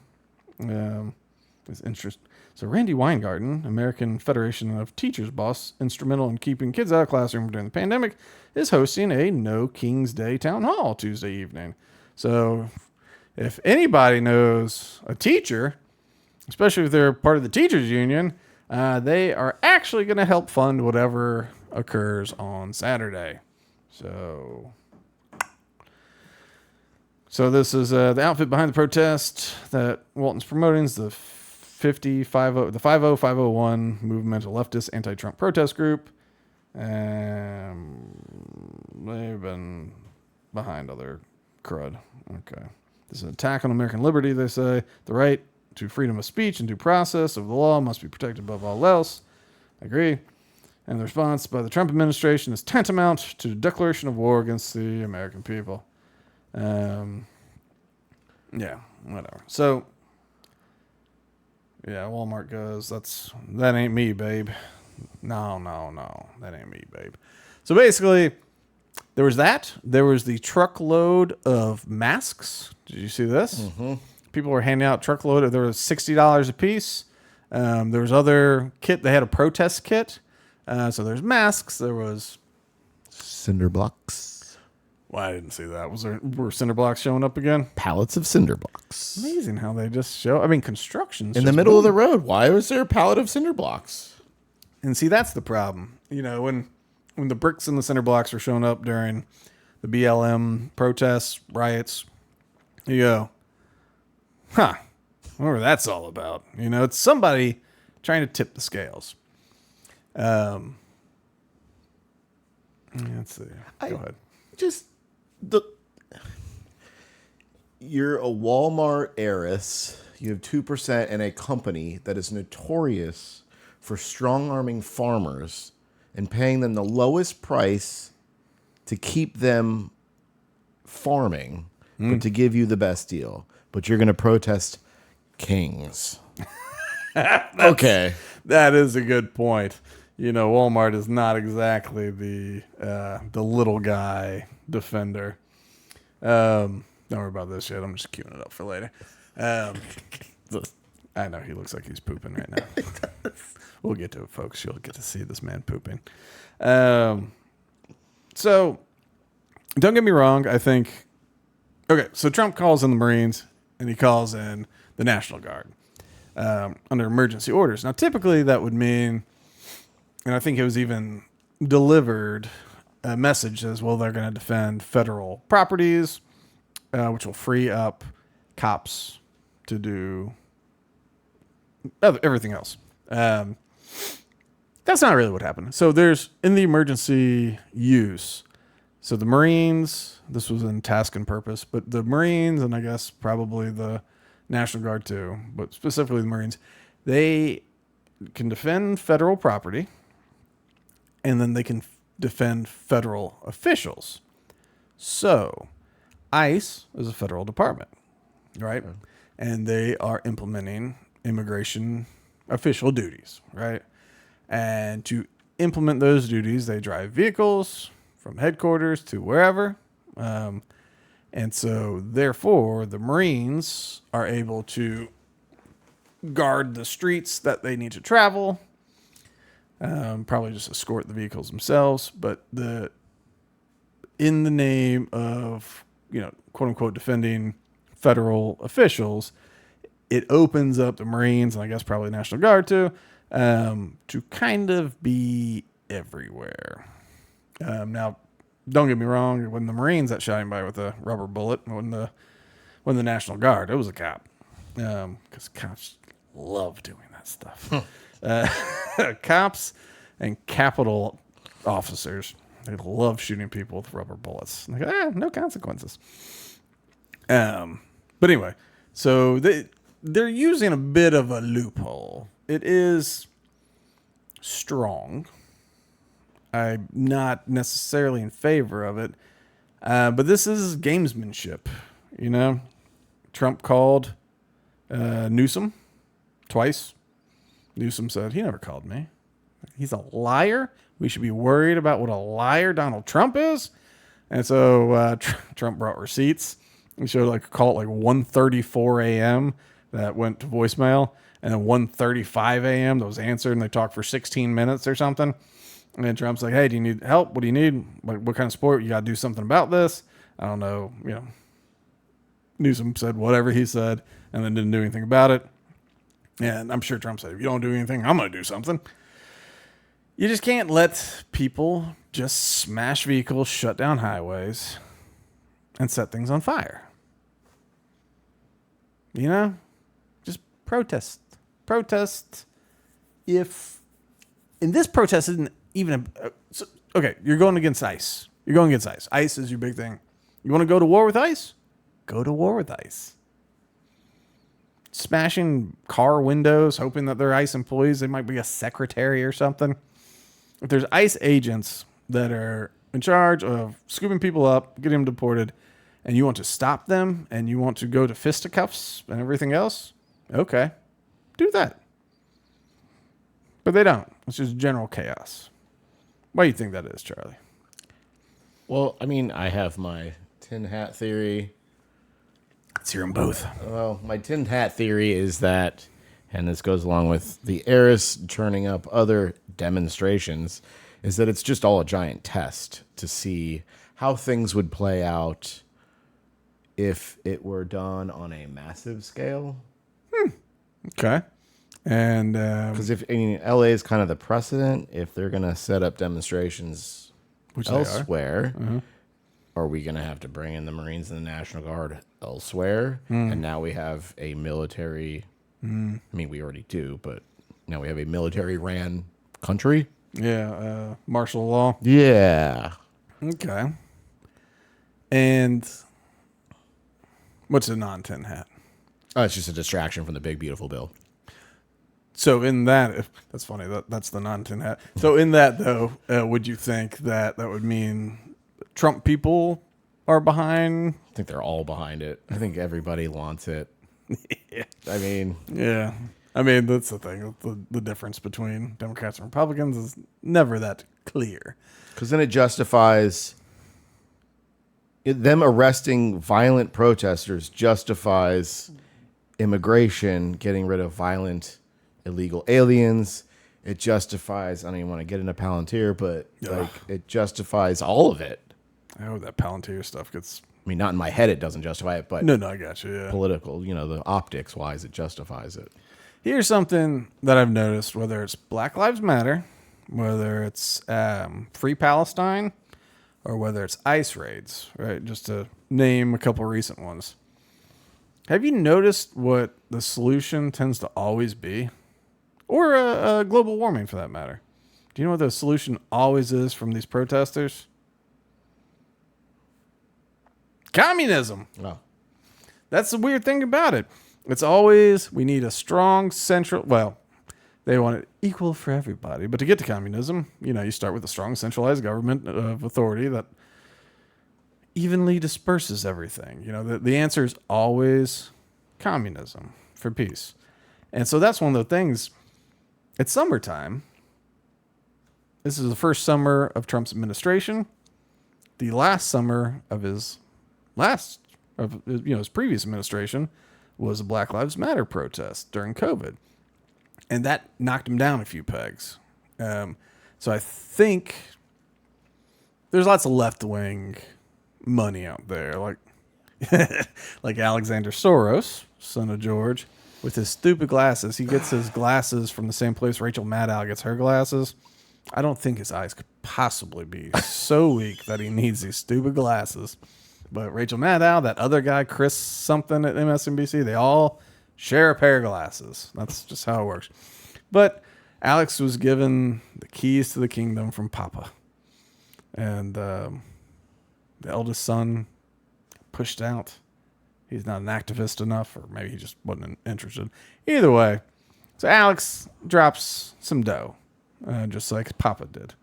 is interest. So Randy Weingarten, American Federation of Teachers boss, instrumental in keeping kids out of classroom during the pandemic, is hosting a No Kings Day town hall Tuesday evening. So if anybody knows a teacher, especially if they're part of the teachers union, they are actually going to help fund whatever occurs on Saturday. So this is the outfit behind the protest that Walton's promoting is the 50501 movement, a leftist anti-Trump protest group. They've been behind other crud. Okay. This is an attack on American liberty, they say. The right to freedom of speech and due process of the law must be protected above all else. I agree. And the response by the Trump administration is tantamount to a declaration of war against the American people. Yeah, whatever. So, yeah, Walmart goes, that ain't me, babe. No, that ain't me, babe. So basically, there was that. There was the truckload of masks. Did you see this? Mm-hmm. People were handing out truckload. There was $60 a piece. There was other kit. They had a protest kit. So there's masks. There was cinder blocks. Well, I didn't see that. Were cinder blocks showing up again? Pallets of cinder blocks. Amazing how they just show. I mean, construction's in the middle of the road. Why was there a pallet of cinder blocks? And see, that's the problem. You know, when the bricks and the cinder blocks were showing up during the BLM protests, riots, you go, I wonder what that's all about. You know, it's somebody trying to tip the scales. Let's see. Go ahead. You're a Walmart heiress. You have 2% in a company that is notorious for strong-arming farmers and paying them the lowest price to keep them farming, but to give you the best deal. But you're going to protest kings. Okay. That is a good point. You know, Walmart is not exactly the little guy defender. Don't worry about this yet. I'm just queuing it up for later. I know he looks like he's pooping right now. We'll get to it, folks. You'll get to see this man pooping. So, don't get me wrong. I think, okay, so Trump calls in the Marines and he calls in the National Guard under emergency orders. Now, typically that would mean, and I think it was even delivered a message as well, they're going to defend federal properties, which will free up cops to do everything else. That's not really what happened. So there's, in the emergency use, so the Marines, this was in task and purpose, but the Marines, and I guess probably the National Guard too, but specifically the Marines, they can defend federal property, and then they can defend federal officials. So ICE is a federal department, right? Okay. And they are implementing immigration official duties, right? And to implement those duties, they drive vehicles from headquarters to wherever. And so, therefore, the Marines are able to guard the streets that they need to travel, probably just escort the vehicles themselves. But in the name of, quote unquote, defending federal officials, it opens up the Marines, and I guess probably National Guard too, to kind of be everywhere. Now, don't get me wrong, it wasn't the Marines that shot him by with a rubber bullet. It wasn't the National Guard. It was a cop. Because cops love doing that stuff. Cops and Capitol officers, they love shooting people with rubber bullets. Like, no consequences. But anyway, so they're using a bit of a loophole. It is strong. I'm not necessarily in favor of it. But this is gamesmanship, Trump called Newsom twice. Newsom said, he never called me. He's a liar. We should be worried about what a liar Donald Trump is. And so Trump brought receipts. He showed a call at 1:34 a.m. that went to voicemail. And then 1:35 a.m. that was answered, and they talked for 16 minutes or something. And then Trump's like, hey, do you need help? What do you need? What kind of support? You got to do something about this. I don't know. Newsom said whatever he said and then didn't do anything about it. And I'm sure Trump said, if you don't do anything, I'm going to do something. You just can't let people just smash vehicles, shut down highways, and set things on fire. Just protest. Protest if And this protest isn't even okay. You're going against ICE. You're going against ICE. ICE is your big thing. You want to go to war with ICE? Go to war with ICE. Smashing car windows, hoping that they're ICE employees. They might be a secretary or something. If there's ICE agents that are in charge of scooping people up, getting them deported, and you want to stop them, and you want to go to fisticuffs and everything else, okay, do that. But they don't. It's just general chaos. Why do you think that is, Charlie? Well, I mean, I have my tin hat theory. Let's hear them both. Well, my tin hat theory is that, and this goes along with the heiress turning up other demonstrations, is that it's just all a giant test to see how things would play out if it were done on a massive scale. Okay. And because LA is kind of the precedent. If they're going to set up demonstrations elsewhere, are we going to have to bring in the Marines and the National Guard elsewhere? And now we have a military. I mean, we already do, but now we have a military-ran country. Yeah, martial law. Yeah. Okay. And what's a non-tin hat? Oh, it's just a distraction from the big, beautiful bill. So in that, that's funny. That's the non-tin hat. So in that, though, would you think that would mean Trump people are behind? I think they're all behind it. I think everybody wants it. Yeah. I mean... Yeah. I mean, that's the thing. The difference between Democrats and Republicans is never that clear. Because then it justifies... them arresting violent protesters justifies immigration, getting rid of violent illegal aliens. It justifies, I don't even want to get into Palantir, but like it justifies all of it. Oh, that Palantir stuff gets... I mean, not in my head it doesn't justify it, but No, I got you, yeah. Political, the optics wise, it justifies it. Here's something that I've noticed, whether it's Black Lives Matter, whether it's Free Palestine, or whether it's ICE raids, right? Just to name a couple recent ones. Have you noticed what the solution tends to always be? Or global warming, for that matter. Do you know what the solution always is from these protesters? Communism. Oh. That's the weird thing about it. It's always, we need a strong central, well, they want it equal for everybody. But to get to communism, you start with a strong centralized government of authority that evenly disperses everything. The answer is always communism for peace. And so that's one of the things. It's summertime. This is the first summer of Trump's administration. The last summer of his previous administration was a Black Lives Matter protest during COVID. And that knocked him down a few pegs. So I think there's lots of left-wing money out there, like Alexander Soros, son of George, with his stupid glasses. He gets his glasses from the same place Rachel Maddow gets her glasses. I don't think his eyes could possibly be so weak that he needs these stupid glasses. But Rachel Maddow, that other guy, Chris something at MSNBC, they all share a pair of glasses. That's just how it works. But Alex was given the keys to the kingdom from Papa. And the eldest son pushed out. He's not an activist enough, or maybe he just wasn't interested. Either way, so Alex drops some dough, just like Papa did.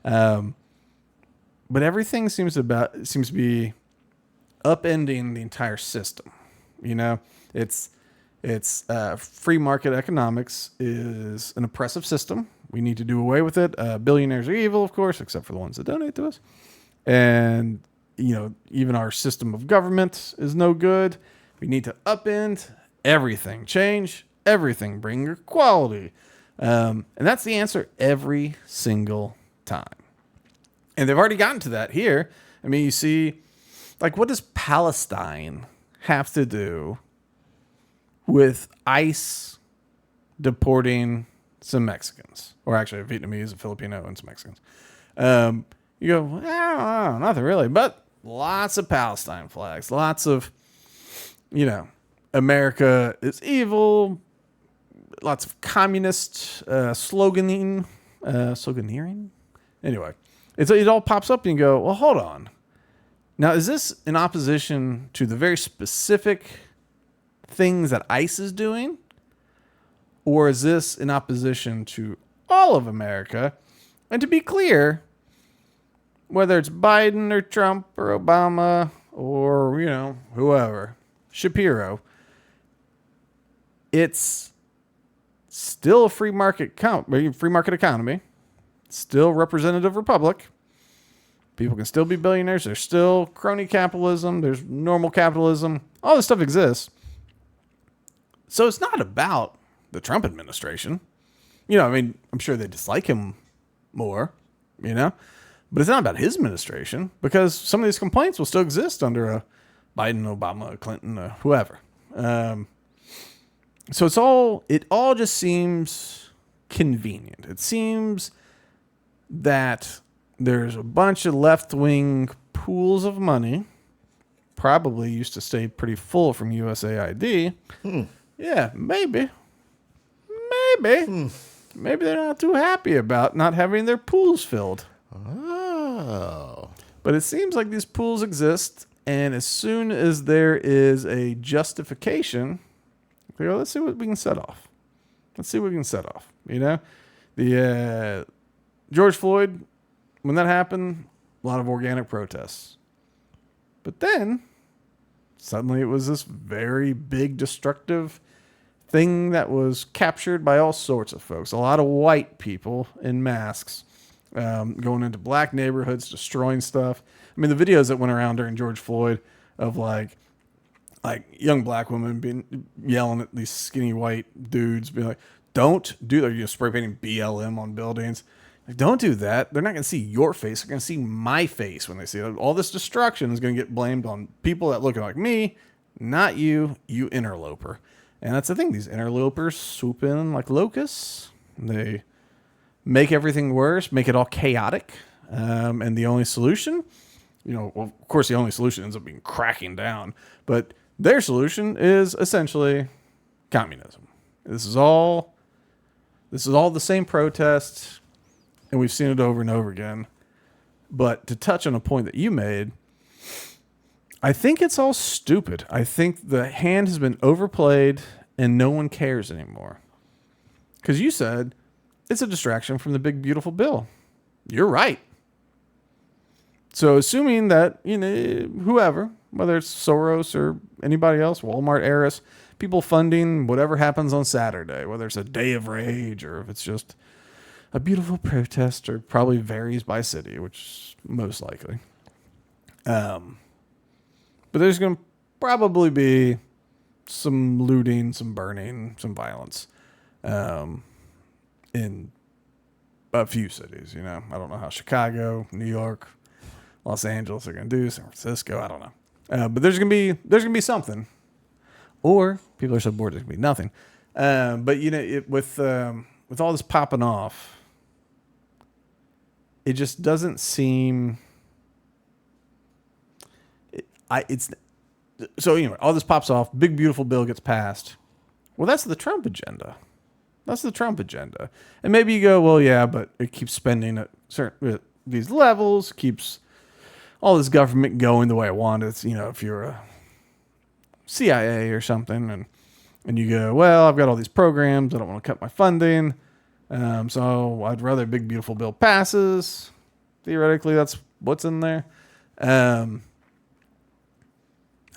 But everything seems to be upending the entire system. It's free market economics is an oppressive system. We need to do away with it. Billionaires are evil, of course, except for the ones that donate to us. And even our system of government is no good. We need to upend everything, change everything, bring equality. And that's the answer every single time. And they've already gotten to that here. I mean, you see, what does Palestine have to do with ICE deporting some Mexicans? Or actually a Vietnamese, a Filipino, and some Mexicans. You go, well, nothing really, but lots of Palestine flags, lots of, America is evil, lots of communist sloganing, Sloganeering? Anyway, it all pops up and you go, well, hold on. Now, is this in opposition to the very specific things that ICE is doing? Or is this in opposition to all of America? And to be clear, whether it's Biden or Trump or Obama or, whoever, Shapiro, it's still a free market economy, still representative republic. People can still be billionaires. There's still crony capitalism. There's normal capitalism. All this stuff exists. So it's not about the Trump administration. I'm sure they dislike him more, but it's not about his administration because some of these complaints will still exist under a Biden, Obama, Clinton, whoever. So it all just seems convenient. It seems that there's a bunch of left-wing pools of money, probably used to stay pretty full from USAID. Yeah, maybe. Maybe they're not too happy about not having their pools filled. Oh. But it seems like these pools exist, and as soon as there is a justification, they go, let's see what we can set off. The George Floyd, when that happened, a lot of organic protests. But then, suddenly it was this very big, destructive thing that was captured by all sorts of folks. A lot of white people in masks going into black neighborhoods, destroying stuff. I mean, the videos that went around during George Floyd of like young black women yelling at these skinny white dudes, being like, don't do that. You're spray painting BLM on buildings. Like, don't do that. They're not going to see your face. They're going to see my face when they see it. All this destruction is going to get blamed on people that look like me, not you, you interloper. And that's the thing. These interlopers swoop in like locusts. They make everything worse, make it all chaotic. And the only solution, of course, the only solution ends up being cracking down. But their solution is essentially communism. This is all the same protest, and we've seen it over and over again. But to touch on a point that you made, I think it's all stupid. I think the hand has been overplayed and no one cares anymore. Because you said it's a distraction from the big, beautiful bill. You're right. So assuming that, whoever, whether it's Soros or anybody else, Walmart, Eris, people funding whatever happens on Saturday, whether it's a day of rage or if it's just a beautiful protest, or probably varies by city, which is most likely. But there's going to probably be some looting, some burning, some violence in a few cities. I don't know how Chicago, New York, Los Angeles are going to do, San Francisco, I don't know. But there's going to be something. Or people are so bored there's going to be nothing. But with all this popping off, it just doesn't seem. So anyway, all this pops off. Big beautiful bill gets passed. Well, that's the Trump agenda. And maybe you go, well, yeah, but it keeps spending at these levels, keeps all this government going the way I want it. If you're a CIA or something, and you go, well, I've got all these programs, I don't want to cut my funding. So I'd rather big beautiful bill passes. Theoretically, that's what's in there. I'm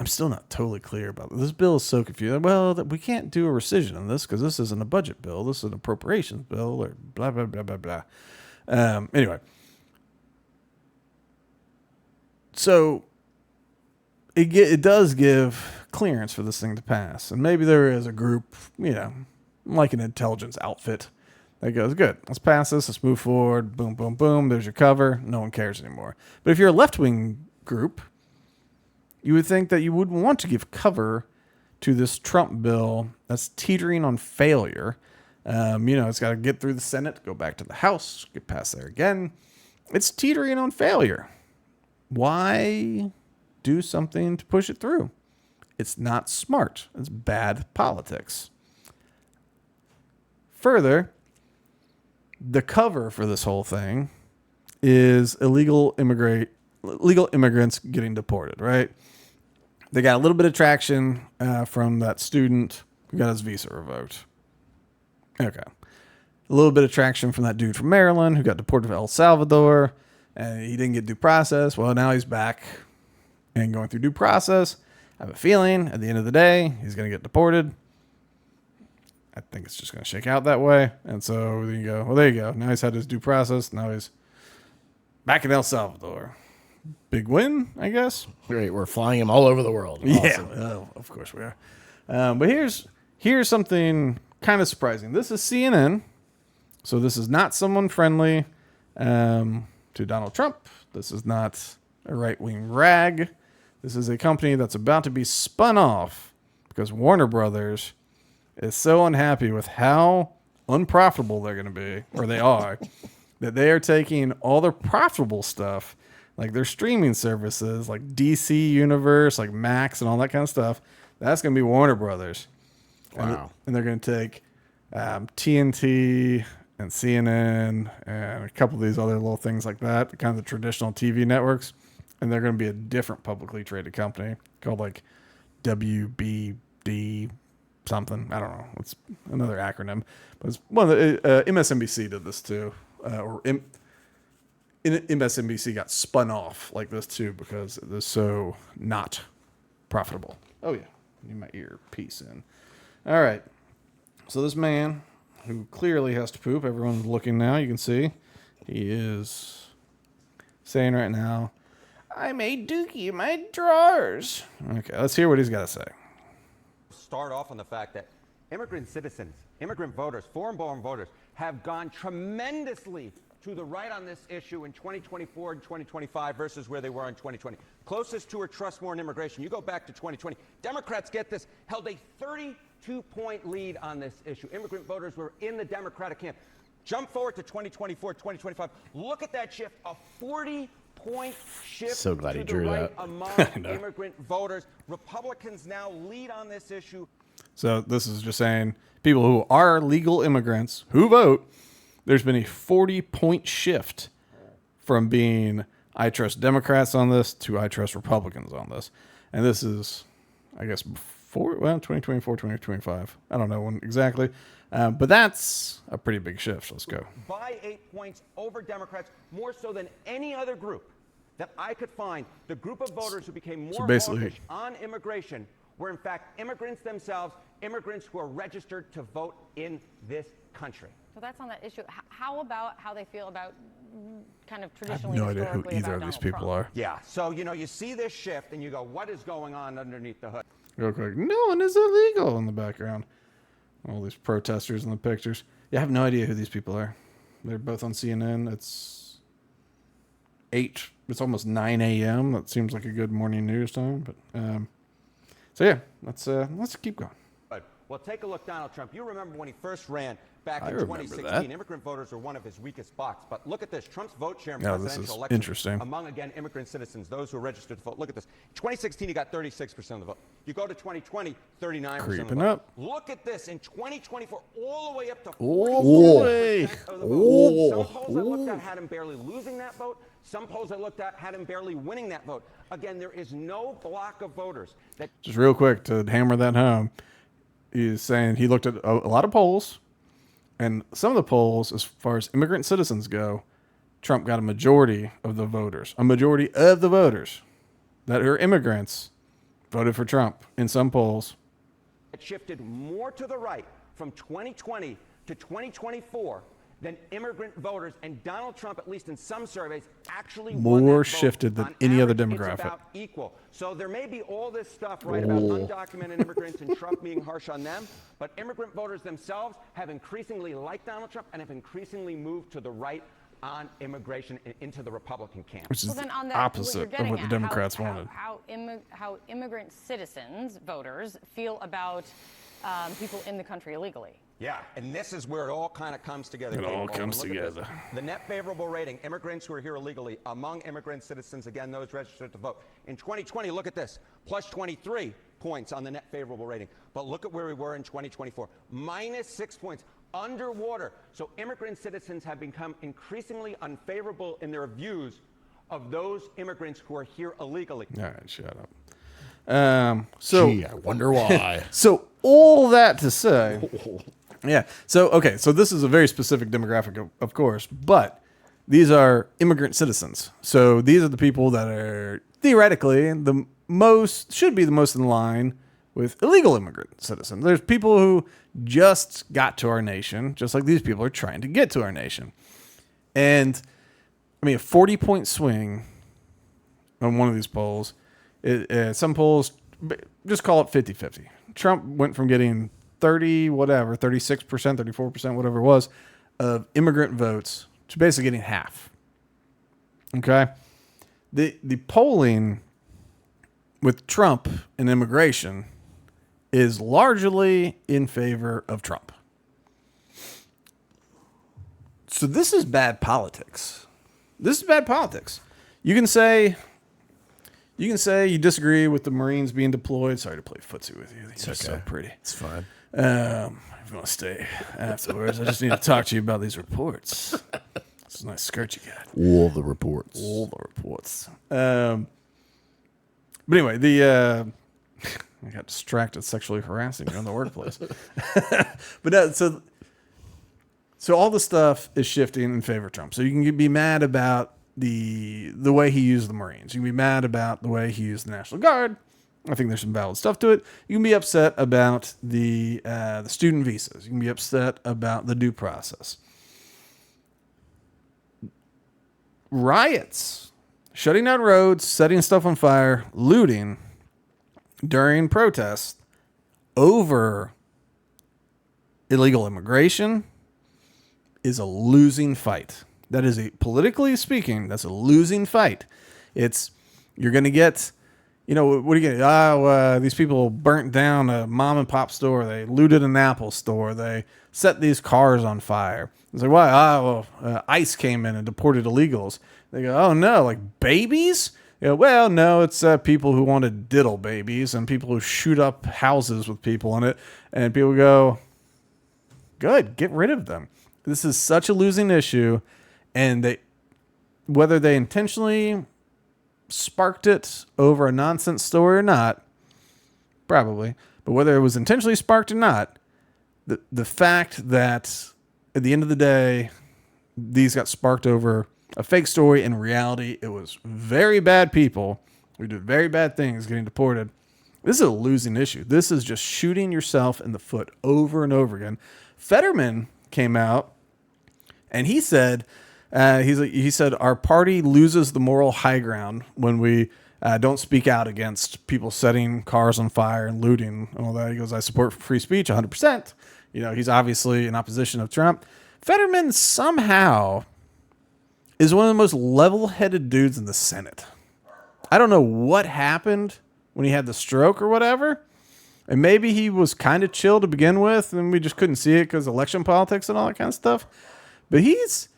still not totally clear about this. This bill is so confusing. Well, we can't do a rescission on this because this isn't a budget bill. This is an appropriations bill, or blah blah blah blah blah. Anyway, so it does give clearance for this thing to pass, and maybe there is a group, like an intelligence outfit, that goes, good, let's pass this, let's move forward, boom, boom, boom, there's your cover, no one cares anymore. But if you're a left-wing group, you would think that you wouldn't want to give cover to this Trump bill that's teetering on failure. It's got to get through the Senate, go back to the House, get past there again. It's teetering on failure. Why do something to push it through? It's not smart. It's bad politics. Further, the cover for this whole thing is legal immigrants getting deported, right? They got a little bit of traction from that student who got his visa revoked. Okay. A little bit of traction from that dude from Maryland who got deported to El Salvador, and he didn't get due process. Well, now he's back and going through due process. I have a feeling at the end of the day, he's going to get deported. I think it's just going to shake out that way. And so then you go, well, there you go. Now he's had his due process. Now he's back in El Salvador. Big win, I guess. Great. We're flying him all over the world. Awesome. Yeah, oh, of course we are. But here's something kind of surprising. This is CNN. So this is not someone friendly to Donald Trump. This is not a right-wing rag. This is a company that's about to be spun off because Warner Brothers is so unhappy with how unprofitable they're going to be, or they are, that they are taking all their profitable stuff, like their streaming services, like DC Universe, like Max and all that kind of stuff. That's going to be Warner Brothers. Wow. And they're going to take TNT and CNN and a couple of these other little things like that, kind of the traditional TV networks, and they're going to be a different publicly traded company called like WBD something. I don't know. It's another acronym, but it's one of the MSNBC did this too, MSNBC got spun off like this too because it was so not profitable. Oh yeah, need my earpiece in. All right, so this man who clearly has to poop. Everyone's looking now. You can see he is saying right now, "I made Dookie in my drawers." Okay, let's hear what he's got to say. Start off on the fact that immigrant citizens, immigrant voters, foreign-born voters have gone tremendously to the right on this issue in 2024 and 2025 versus where they were in 2020. Closest to or trust more in immigration. You go back to 2020. Democrats, get this, held a 32-point lead on this issue. Immigrant voters were in the Democratic camp. Jump forward to 2024, 2025. Look at that shift, a 40-point shift So glad to he the drew right that. among immigrant voters. Republicans now lead on this issue. So this is just saying people who are legal immigrants who vote, there's been a 40-point shift from being I trust Democrats on this to I trust Republicans on this. And this is, I guess, 2024, 2025. I don't know when exactly. But that's a pretty big shift. Let's go. By 8 points over Democrats, more so than any other group that I could find. The group of voters who became more hawkish on immigration were, in fact, immigrants themselves, immigrants who are registered to vote in this country. So that's on that issue. How about how they feel about kind of traditionally, I have no idea who either of these people are. Yeah, so, you see this shift and you go, what is going on underneath the hood? Real quick, no one is illegal in the background. All these protesters in the pictures. Yeah, I have no idea who these people are. They're both on CNN. It's almost 9 a.m. That seems like a good morning news time. But so yeah, let's keep going. Well, take a look, Donald Trump. You remember when he first ran back I in remember 2016. that. Immigrant voters were one of his weakest spots. But look at this. Trump's vote share in Yeah, this presidential is elections interesting. among, again, immigrant citizens, those who are registered to vote. Look at this. 2016, he got 36% of the vote. You go to 2020, 39% of the Creeping vote. up. Look at this. In 2024, all the way up to All the 47% way. of the vote. Some polls I looked at had him barely losing that vote. Some polls I looked at had him barely winning that vote. Again, there is no block of voters that... Just real quick to hammer that home. He's saying he looked at a lot of polls, and some of the polls, as far as immigrant citizens go, Trump got a majority of the voters. A majority of the voters that are immigrants voted for Trump in some polls. It shifted more to the right from 2020 to 2024 than immigrant voters, and Donald Trump, at least in some surveys, actually won that More vote. shifted than On any other average, demographic. It's about equal. So there may be all this stuff right about undocumented immigrants and Trump being harsh on them, but immigrant voters themselves have increasingly liked Donald Trump and have increasingly moved to the right on immigration and into the Republican camp. Which is Well, then on the that, opposite of what the Democrats wanted. How immigrant citizens, voters, feel about people in the country illegally. Yeah, and this is where it all kind of comes together. It all Kate. comes Look at this. together. The net favorable rating, immigrants who are here illegally, among immigrant citizens, again, those registered to vote. In 2020, look at this, plus 23 points on the net favorable rating. But look at where we were in 2024, minus 6 points. underwater. So immigrant citizens have become increasingly unfavorable in their views of those immigrants who are here illegally. All right, shut up. Gee, I wonder why. So all that to say, yeah. So okay, so this is a very specific demographic, of course, but these are immigrant citizens. So these are the people that are theoretically should be the most in line with illegal immigrant citizens. There's people who just got to our nation, just like these people are trying to get to our nation. And I mean, a 40-point swing on one of these polls. Some polls just call it 50-50. Trump went from getting 36%, 34%, whatever it was, of immigrant votes to basically getting half. Okay? The polling with Trump and immigration is largely in favor of Trump. So this is bad politics. This is bad politics. You can say you disagree with the Marines being deployed. Sorry to play footsie with you. These are so pretty. It's fine. If you want to stay afterwards, I just need to talk to you about these reports. It's a nice skirt you got. All the reports. All the reports. But anyway, I got distracted sexually harassing you in the workplace. But so all the stuff is shifting in favor of Trump. So you can be mad about the way he used the Marines. You can be mad about the way he used the National Guard. I think there's some valid stuff to it. You can be upset about the student visas. You can be upset about the due process. Riots, shutting down roads, setting stuff on fire, looting during protests over illegal immigration is a losing fight. That is politically speaking, that's a losing fight. You're going to get, what are you getting? These people burnt down a mom and pop store. They looted an Apple store. They set these cars on fire. It's like, why? ICE came in and deported illegals. They go, oh no, like babies? Well, no, it's people who want to diddle babies and people who shoot up houses with people in it. And people go, good, get rid of them. This is such a losing issue. And whether they intentionally sparked it over a nonsense story or not, probably, but whether it was intentionally sparked or not, the fact that at the end of the day, these got sparked over a fake story. In reality, it was very bad people who did very bad things getting deported. This is a losing issue. This is just shooting yourself in the foot over and over again. Fetterman came out and he said, he said, our party loses the moral high ground when we don't speak out against people setting cars on fire and looting and all that. He goes, I support free speech 100%. He's obviously in opposition of Trump. Fetterman somehow is one of the most level-headed dudes in the Senate. I don't know what happened when he had the stroke or whatever. And maybe he was kind of chill to begin with and we just couldn't see it because election politics and all that kind of stuff. But he's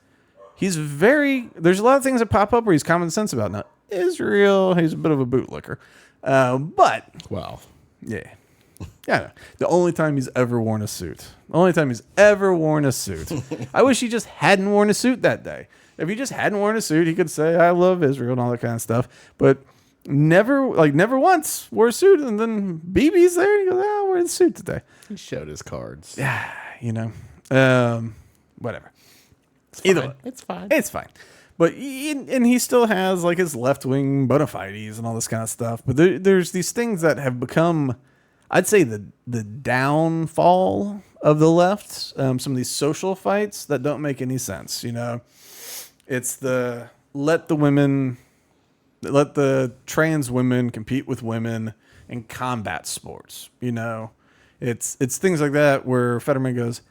there's a lot of things that pop up where he's common sense about. Now, Israel, he's a bit of a bootlicker. But, Well, yeah. Yeah. The only time he's ever worn a suit. I wish he just hadn't worn a suit that day. If he just hadn't worn a suit, he could say, I love Israel and all that kind of stuff. But never once wore a suit. And then BB's there and he goes, I'm wearing a suit today. he showed his cards. Yeah, whatever. Either way, it's fine. It's fine. But he still has like his left-wing bona fides and all this kind of stuff. But there's these things that have become, I'd say, the downfall of the left. Some of these social fights that don't make any sense. It's let the trans women compete with women in combat sports. It's things like that where Fetterman goes,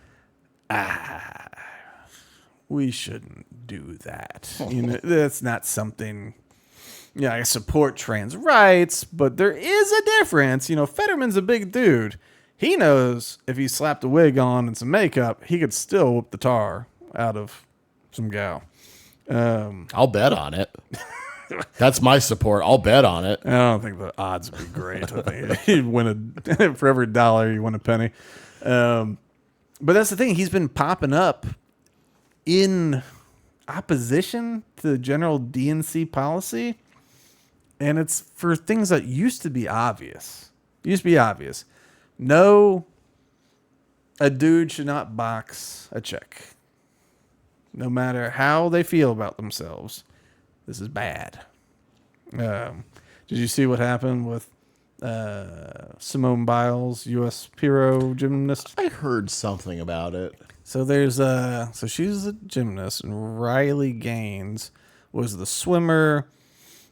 we shouldn't do that. That's not something. I support trans rights, but there is a difference. Fetterman's a big dude. He knows if he slapped a wig on and some makeup, he could still whoop the tar out of some gal. I'll bet on it. That's my support. I'll bet on it. I don't think the odds would be great. I think you'd win for every dollar you win a penny. But that's the thing. He's been popping up in opposition to the general DNC policy. And it's for things that used to be obvious. No, a dude should not box a chick. No matter how they feel about themselves. This is bad. Did you see what happened with Simone Biles, U.S. hero gymnast? I heard something about it. So so she's a gymnast, and Riley Gaines was the swimmer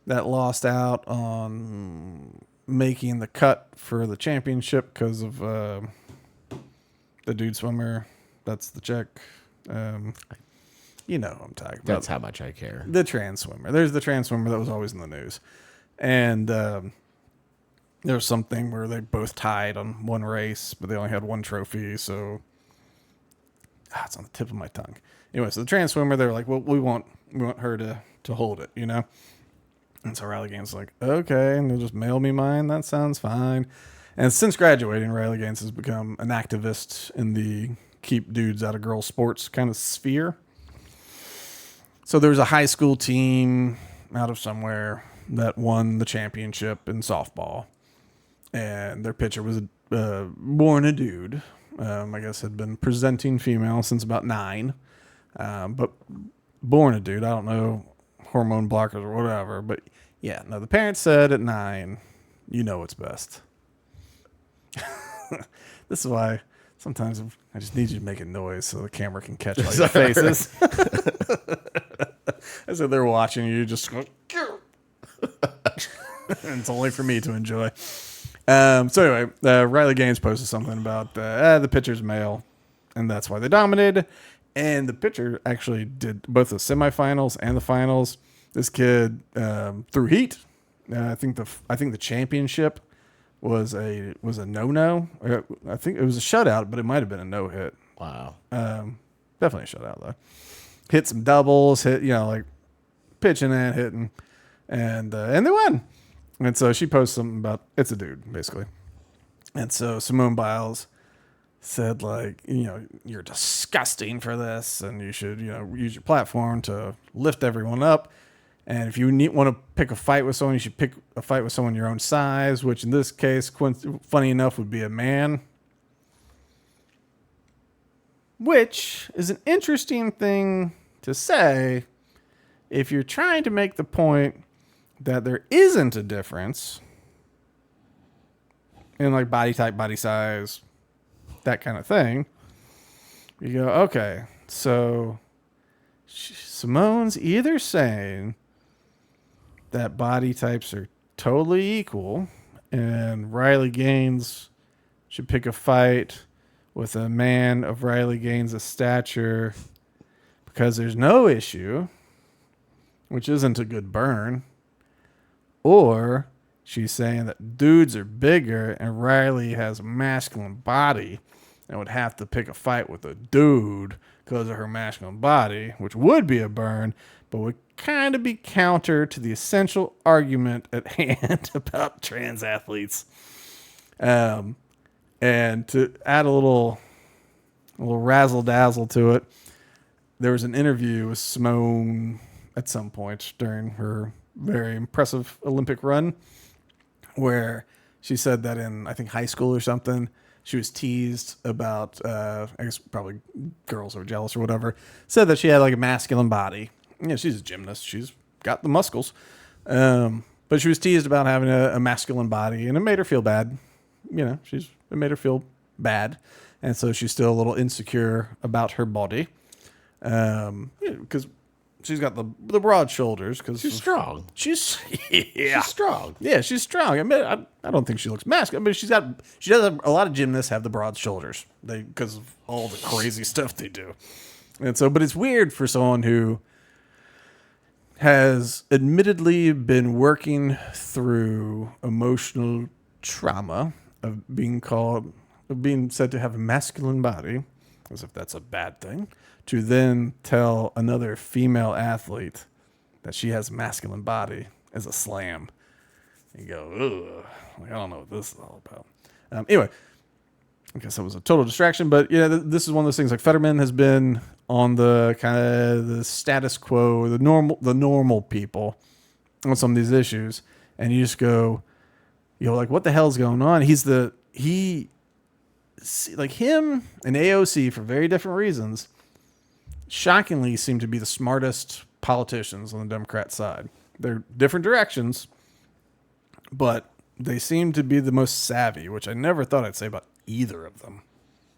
that lost out on making the cut for the championship because of the dude swimmer. That's the chick. You know what I'm talking about. That's how much I care. The trans swimmer. There's the trans swimmer that was always in the news. And there was something where they both tied on one race, but they only had one trophy. So it's on the tip of my tongue. Anyway, so the trans swimmer, they were like, well, we want her to hold it, you know? And so Riley Gaines was like, okay, and they'll just mail me mine. That sounds fine. And since graduating, Riley Gaines has become an activist in the keep dudes out of girls sports kind of sphere. So there was a high school team out of somewhere that won the championship in softball. And their pitcher was born a dude. I guess had been presenting female since about 9. But born a dude. I don't know, hormone blockers or whatever. But yeah, no, the parents said at 9, you know what's best. This is why sometimes I just need you to make a noise so the camera can catch all your faces. I said they're watching you just go, and it's only for me to enjoy. So anyway, Riley Gaines posted something about the pitcher's male, and that's why they dominated. And the pitcher actually did both the semifinals and the finals. This kid threw heat. I think the championship was a no-no. I think it was a shutout, but it might have been a no-hit. Wow. Definitely a shutout though. Hit some doubles, like pitching and hitting, and they won. And so she posted something about it's a dude, basically. And so Simone Biles said, like, you're disgusting for this, and you should, use your platform to lift everyone up. And if you want to pick a fight with someone, you should pick a fight with someone your own size, which in this case, funny enough, would be a man. Which is an interesting thing to say if you're trying to make the point that there isn't a difference in like body type, body size, that kind of thing. You go, okay, so Simone's either saying that body types are totally equal and Riley Gaines should pick a fight with a man of Riley Gaines' stature because there's no issue, which isn't a good burn, or she's saying that dudes are bigger and Riley has a masculine body and would have to pick a fight with a dude because of her masculine body, which would be a burn, but would kind of be counter to the essential argument at hand about trans athletes. And to add a little razzle dazzle to it, there was an interview with Simone at some point during her very impressive Olympic run where she said that in, I think, high school or something, she was teased about, I guess probably girls were jealous or whatever, said that she had like a masculine body. She's a gymnast. She's got the muscles. But she was teased about having a masculine body, and it made her feel bad. It made her feel bad. And so she's still a little insecure about her body. Because she's got the broad shoulders. Cause she's strong. She's strong. Yeah, she's strong. I mean, I don't think she looks masculine, but she does a lot of gymnasts have the broad shoulders because of all the crazy stuff they do. And so, but it's weird for someone who has admittedly been working through emotional trauma of being said to have a masculine body, as if that's a bad thing, to then tell another female athlete that she has a masculine body as a slam. You go, ugh, I don't know what this is all about. Anyway, I guess that was a total distraction. But yeah, this is one of those things. Like Fetterman has been on the kind of the status quo, the normal people on some of these issues, and you just go, like, what the hell's going on? Like him and AOC for very different reasons, shockingly seem to be the smartest politicians on the Democrat side. They're different directions, but they seem to be the most savvy, which I never thought I'd say about either of them,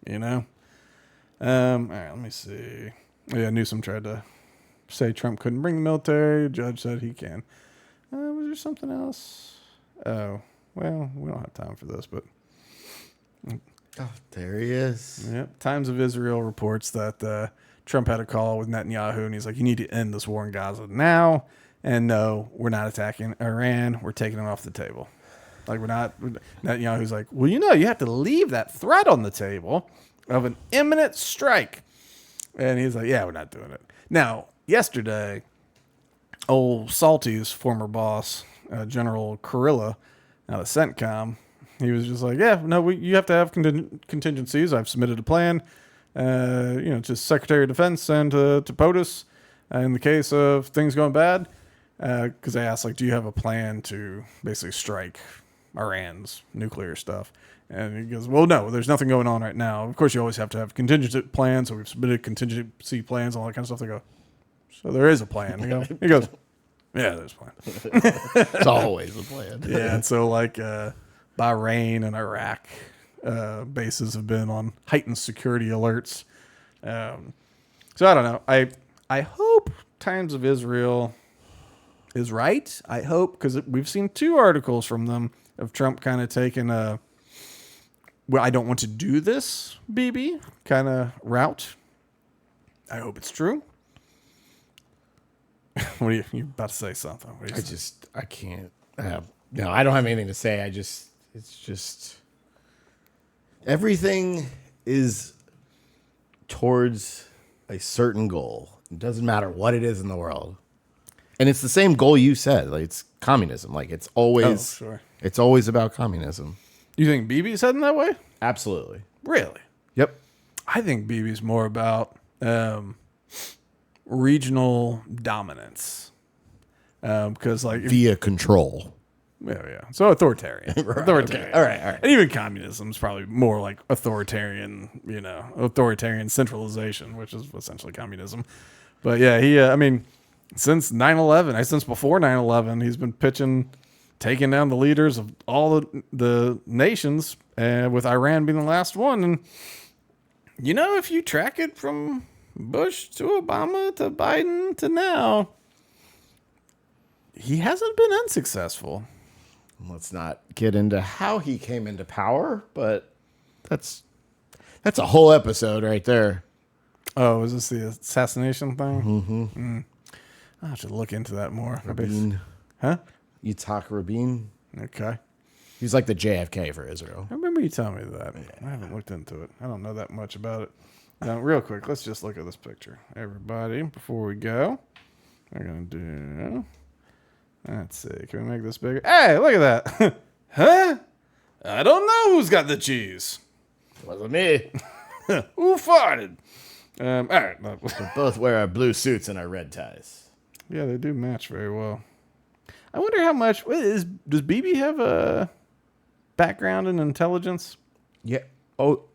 you know? All right, let me see. Yeah, Newsom tried to say Trump couldn't bring the military. Judge said he can. Was there something else? Oh, well, we don't have time for this, but... Oh, there he is. Yep. Times of Israel reports that Trump had a call with Netanyahu, and he's like, you need to end this war in Gaza now. And no, we're not attacking Iran. We're taking it off the table. Like, we're not. Netanyahu's like, well, you have to leave that threat on the table of an imminent strike. And he's like, yeah, we're not doing it. Now, yesterday, old Salty's former boss, General Kurilla, out of CENTCOM, he was just like, yeah, no, you have to have contingencies. I've submitted a plan, to Secretary of Defense and to POTUS in the case of things going bad. Because they asked, like, do you have a plan to basically strike Iran's nuclear stuff? And he goes, well, no, there's nothing going on right now. Of course, you always have to have contingency plans. So we've submitted contingency plans, all that kind of stuff. They go, so there is a plan. He goes, yeah, there's a plan. It's always a plan. Yeah, and so like Bahrain and Iraq bases have been on heightened security alerts. So I don't know. I hope Times of Israel is right. I hope, because we've seen 2 articles from them of Trump kind of taking a, well, I don't want to do this, BB kind of route. I hope it's true. What are you about to say something? I can't. No, I don't have anything to say. It's just everything is towards a certain goal. It doesn't matter what it is in the world. And it's the same goal you said. Like, it's communism. Like, it's always, It's always about communism. You think BB's heading that way? Absolutely. Really? Yep. I think BB's more about regional dominance. Because like via control. Yeah. So authoritarian. Right, Authoritarian. okay. All right. And even communism is probably more like authoritarian centralization, which is essentially communism. But yeah, he, since 9/11, since before 9/11, he's been taking down the leaders of all the nations, with Iran being the last one. And, if you track it from Bush to Obama to Biden to now, he hasn't been unsuccessful. Let's not get into how he came into power, but that's a whole episode right there. Oh, is this the assassination thing? Mm-hmm. I have to look into that more. Rabin. Huh? Yitzhak Rabin. Okay. He's like the JFK for Israel. I remember you telling me that. Yeah. I haven't looked into it. I don't know that much about it. Now, real quick, let's just look at this picture. Everybody, before we go, we're going to do... Let's see. Can we make this bigger? Hey, look at that. Huh? I don't know who's got the cheese. Wasn't me. Who farted? All right. We both wear our blue suits and our red ties. Yeah, they do match very well. I wonder how much... Does BB have a background in intelligence? Yeah. Oh,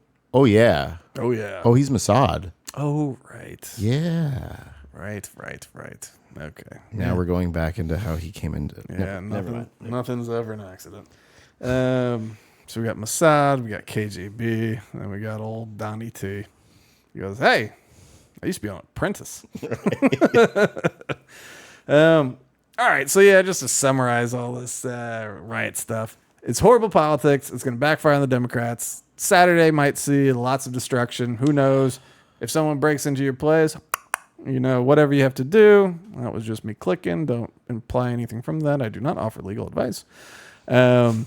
yeah. Oh, yeah. Oh, he's Mossad. Oh, right. Yeah. Right. Okay. Now we're going back into how he came into... Yeah, nothing's ever an accident. So we got Mossad, we got KGB, and then we got old Donnie T. He goes, hey, I used to be on Apprentice. All right, so yeah, just to summarize all this riot stuff. It's horrible politics. It's going to backfire on the Democrats. Saturday might see lots of destruction. Who knows? If someone breaks into your place... whatever you have to do. That was just me clicking. Don't imply anything from that. I do not offer legal advice. But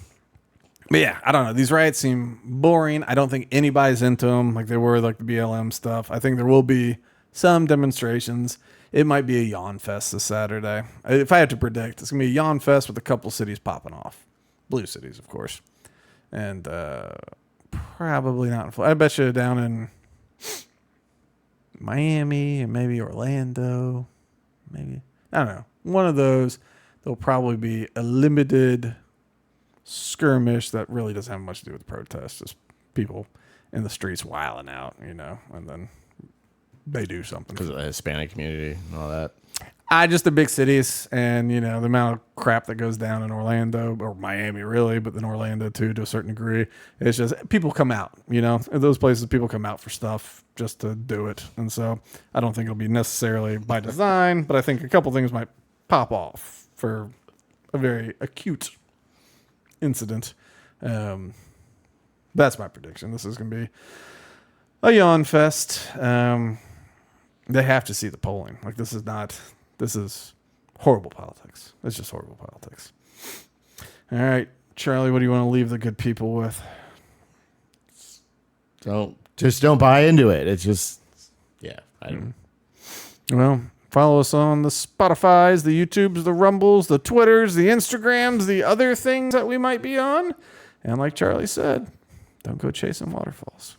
yeah, I don't know. These riots seem boring. I don't think anybody's into them like they were like the BLM stuff. I think there will be some demonstrations. It might be a yawn fest this Saturday. If I had to predict, it's going to be a yawn fest with a couple cities popping off. Blue cities, of course. And probably not in Florida. I bet you down in Miami and maybe Orlando, maybe, I don't know. One of those, there'll probably be a limited skirmish that really doesn't have much to do with the protests. Just people in the streets wilding out, and then they do something. Because of the Hispanic community and all that. Just the big cities and, the amount of crap that goes down in Orlando or Miami, really, but then Orlando, too, to a certain degree. It's just people come out, in those places, people come out for stuff just to do it. And so I don't think it'll be necessarily by design, but I think a couple things might pop off for a very acute incident. That's my prediction. This is going to be a yawn fest. They have to see the polling. Like, this is horrible politics. It's just horrible politics. All right, Charlie, what do you want to leave the good people with? Don't buy into it. It's just, yeah. I don't. Well, follow us on the Spotifys, the YouTubes, the Rumbles, the Twitters, the Instagrams, the other things that we might be on. And like Charlie said, don't go chasing waterfalls.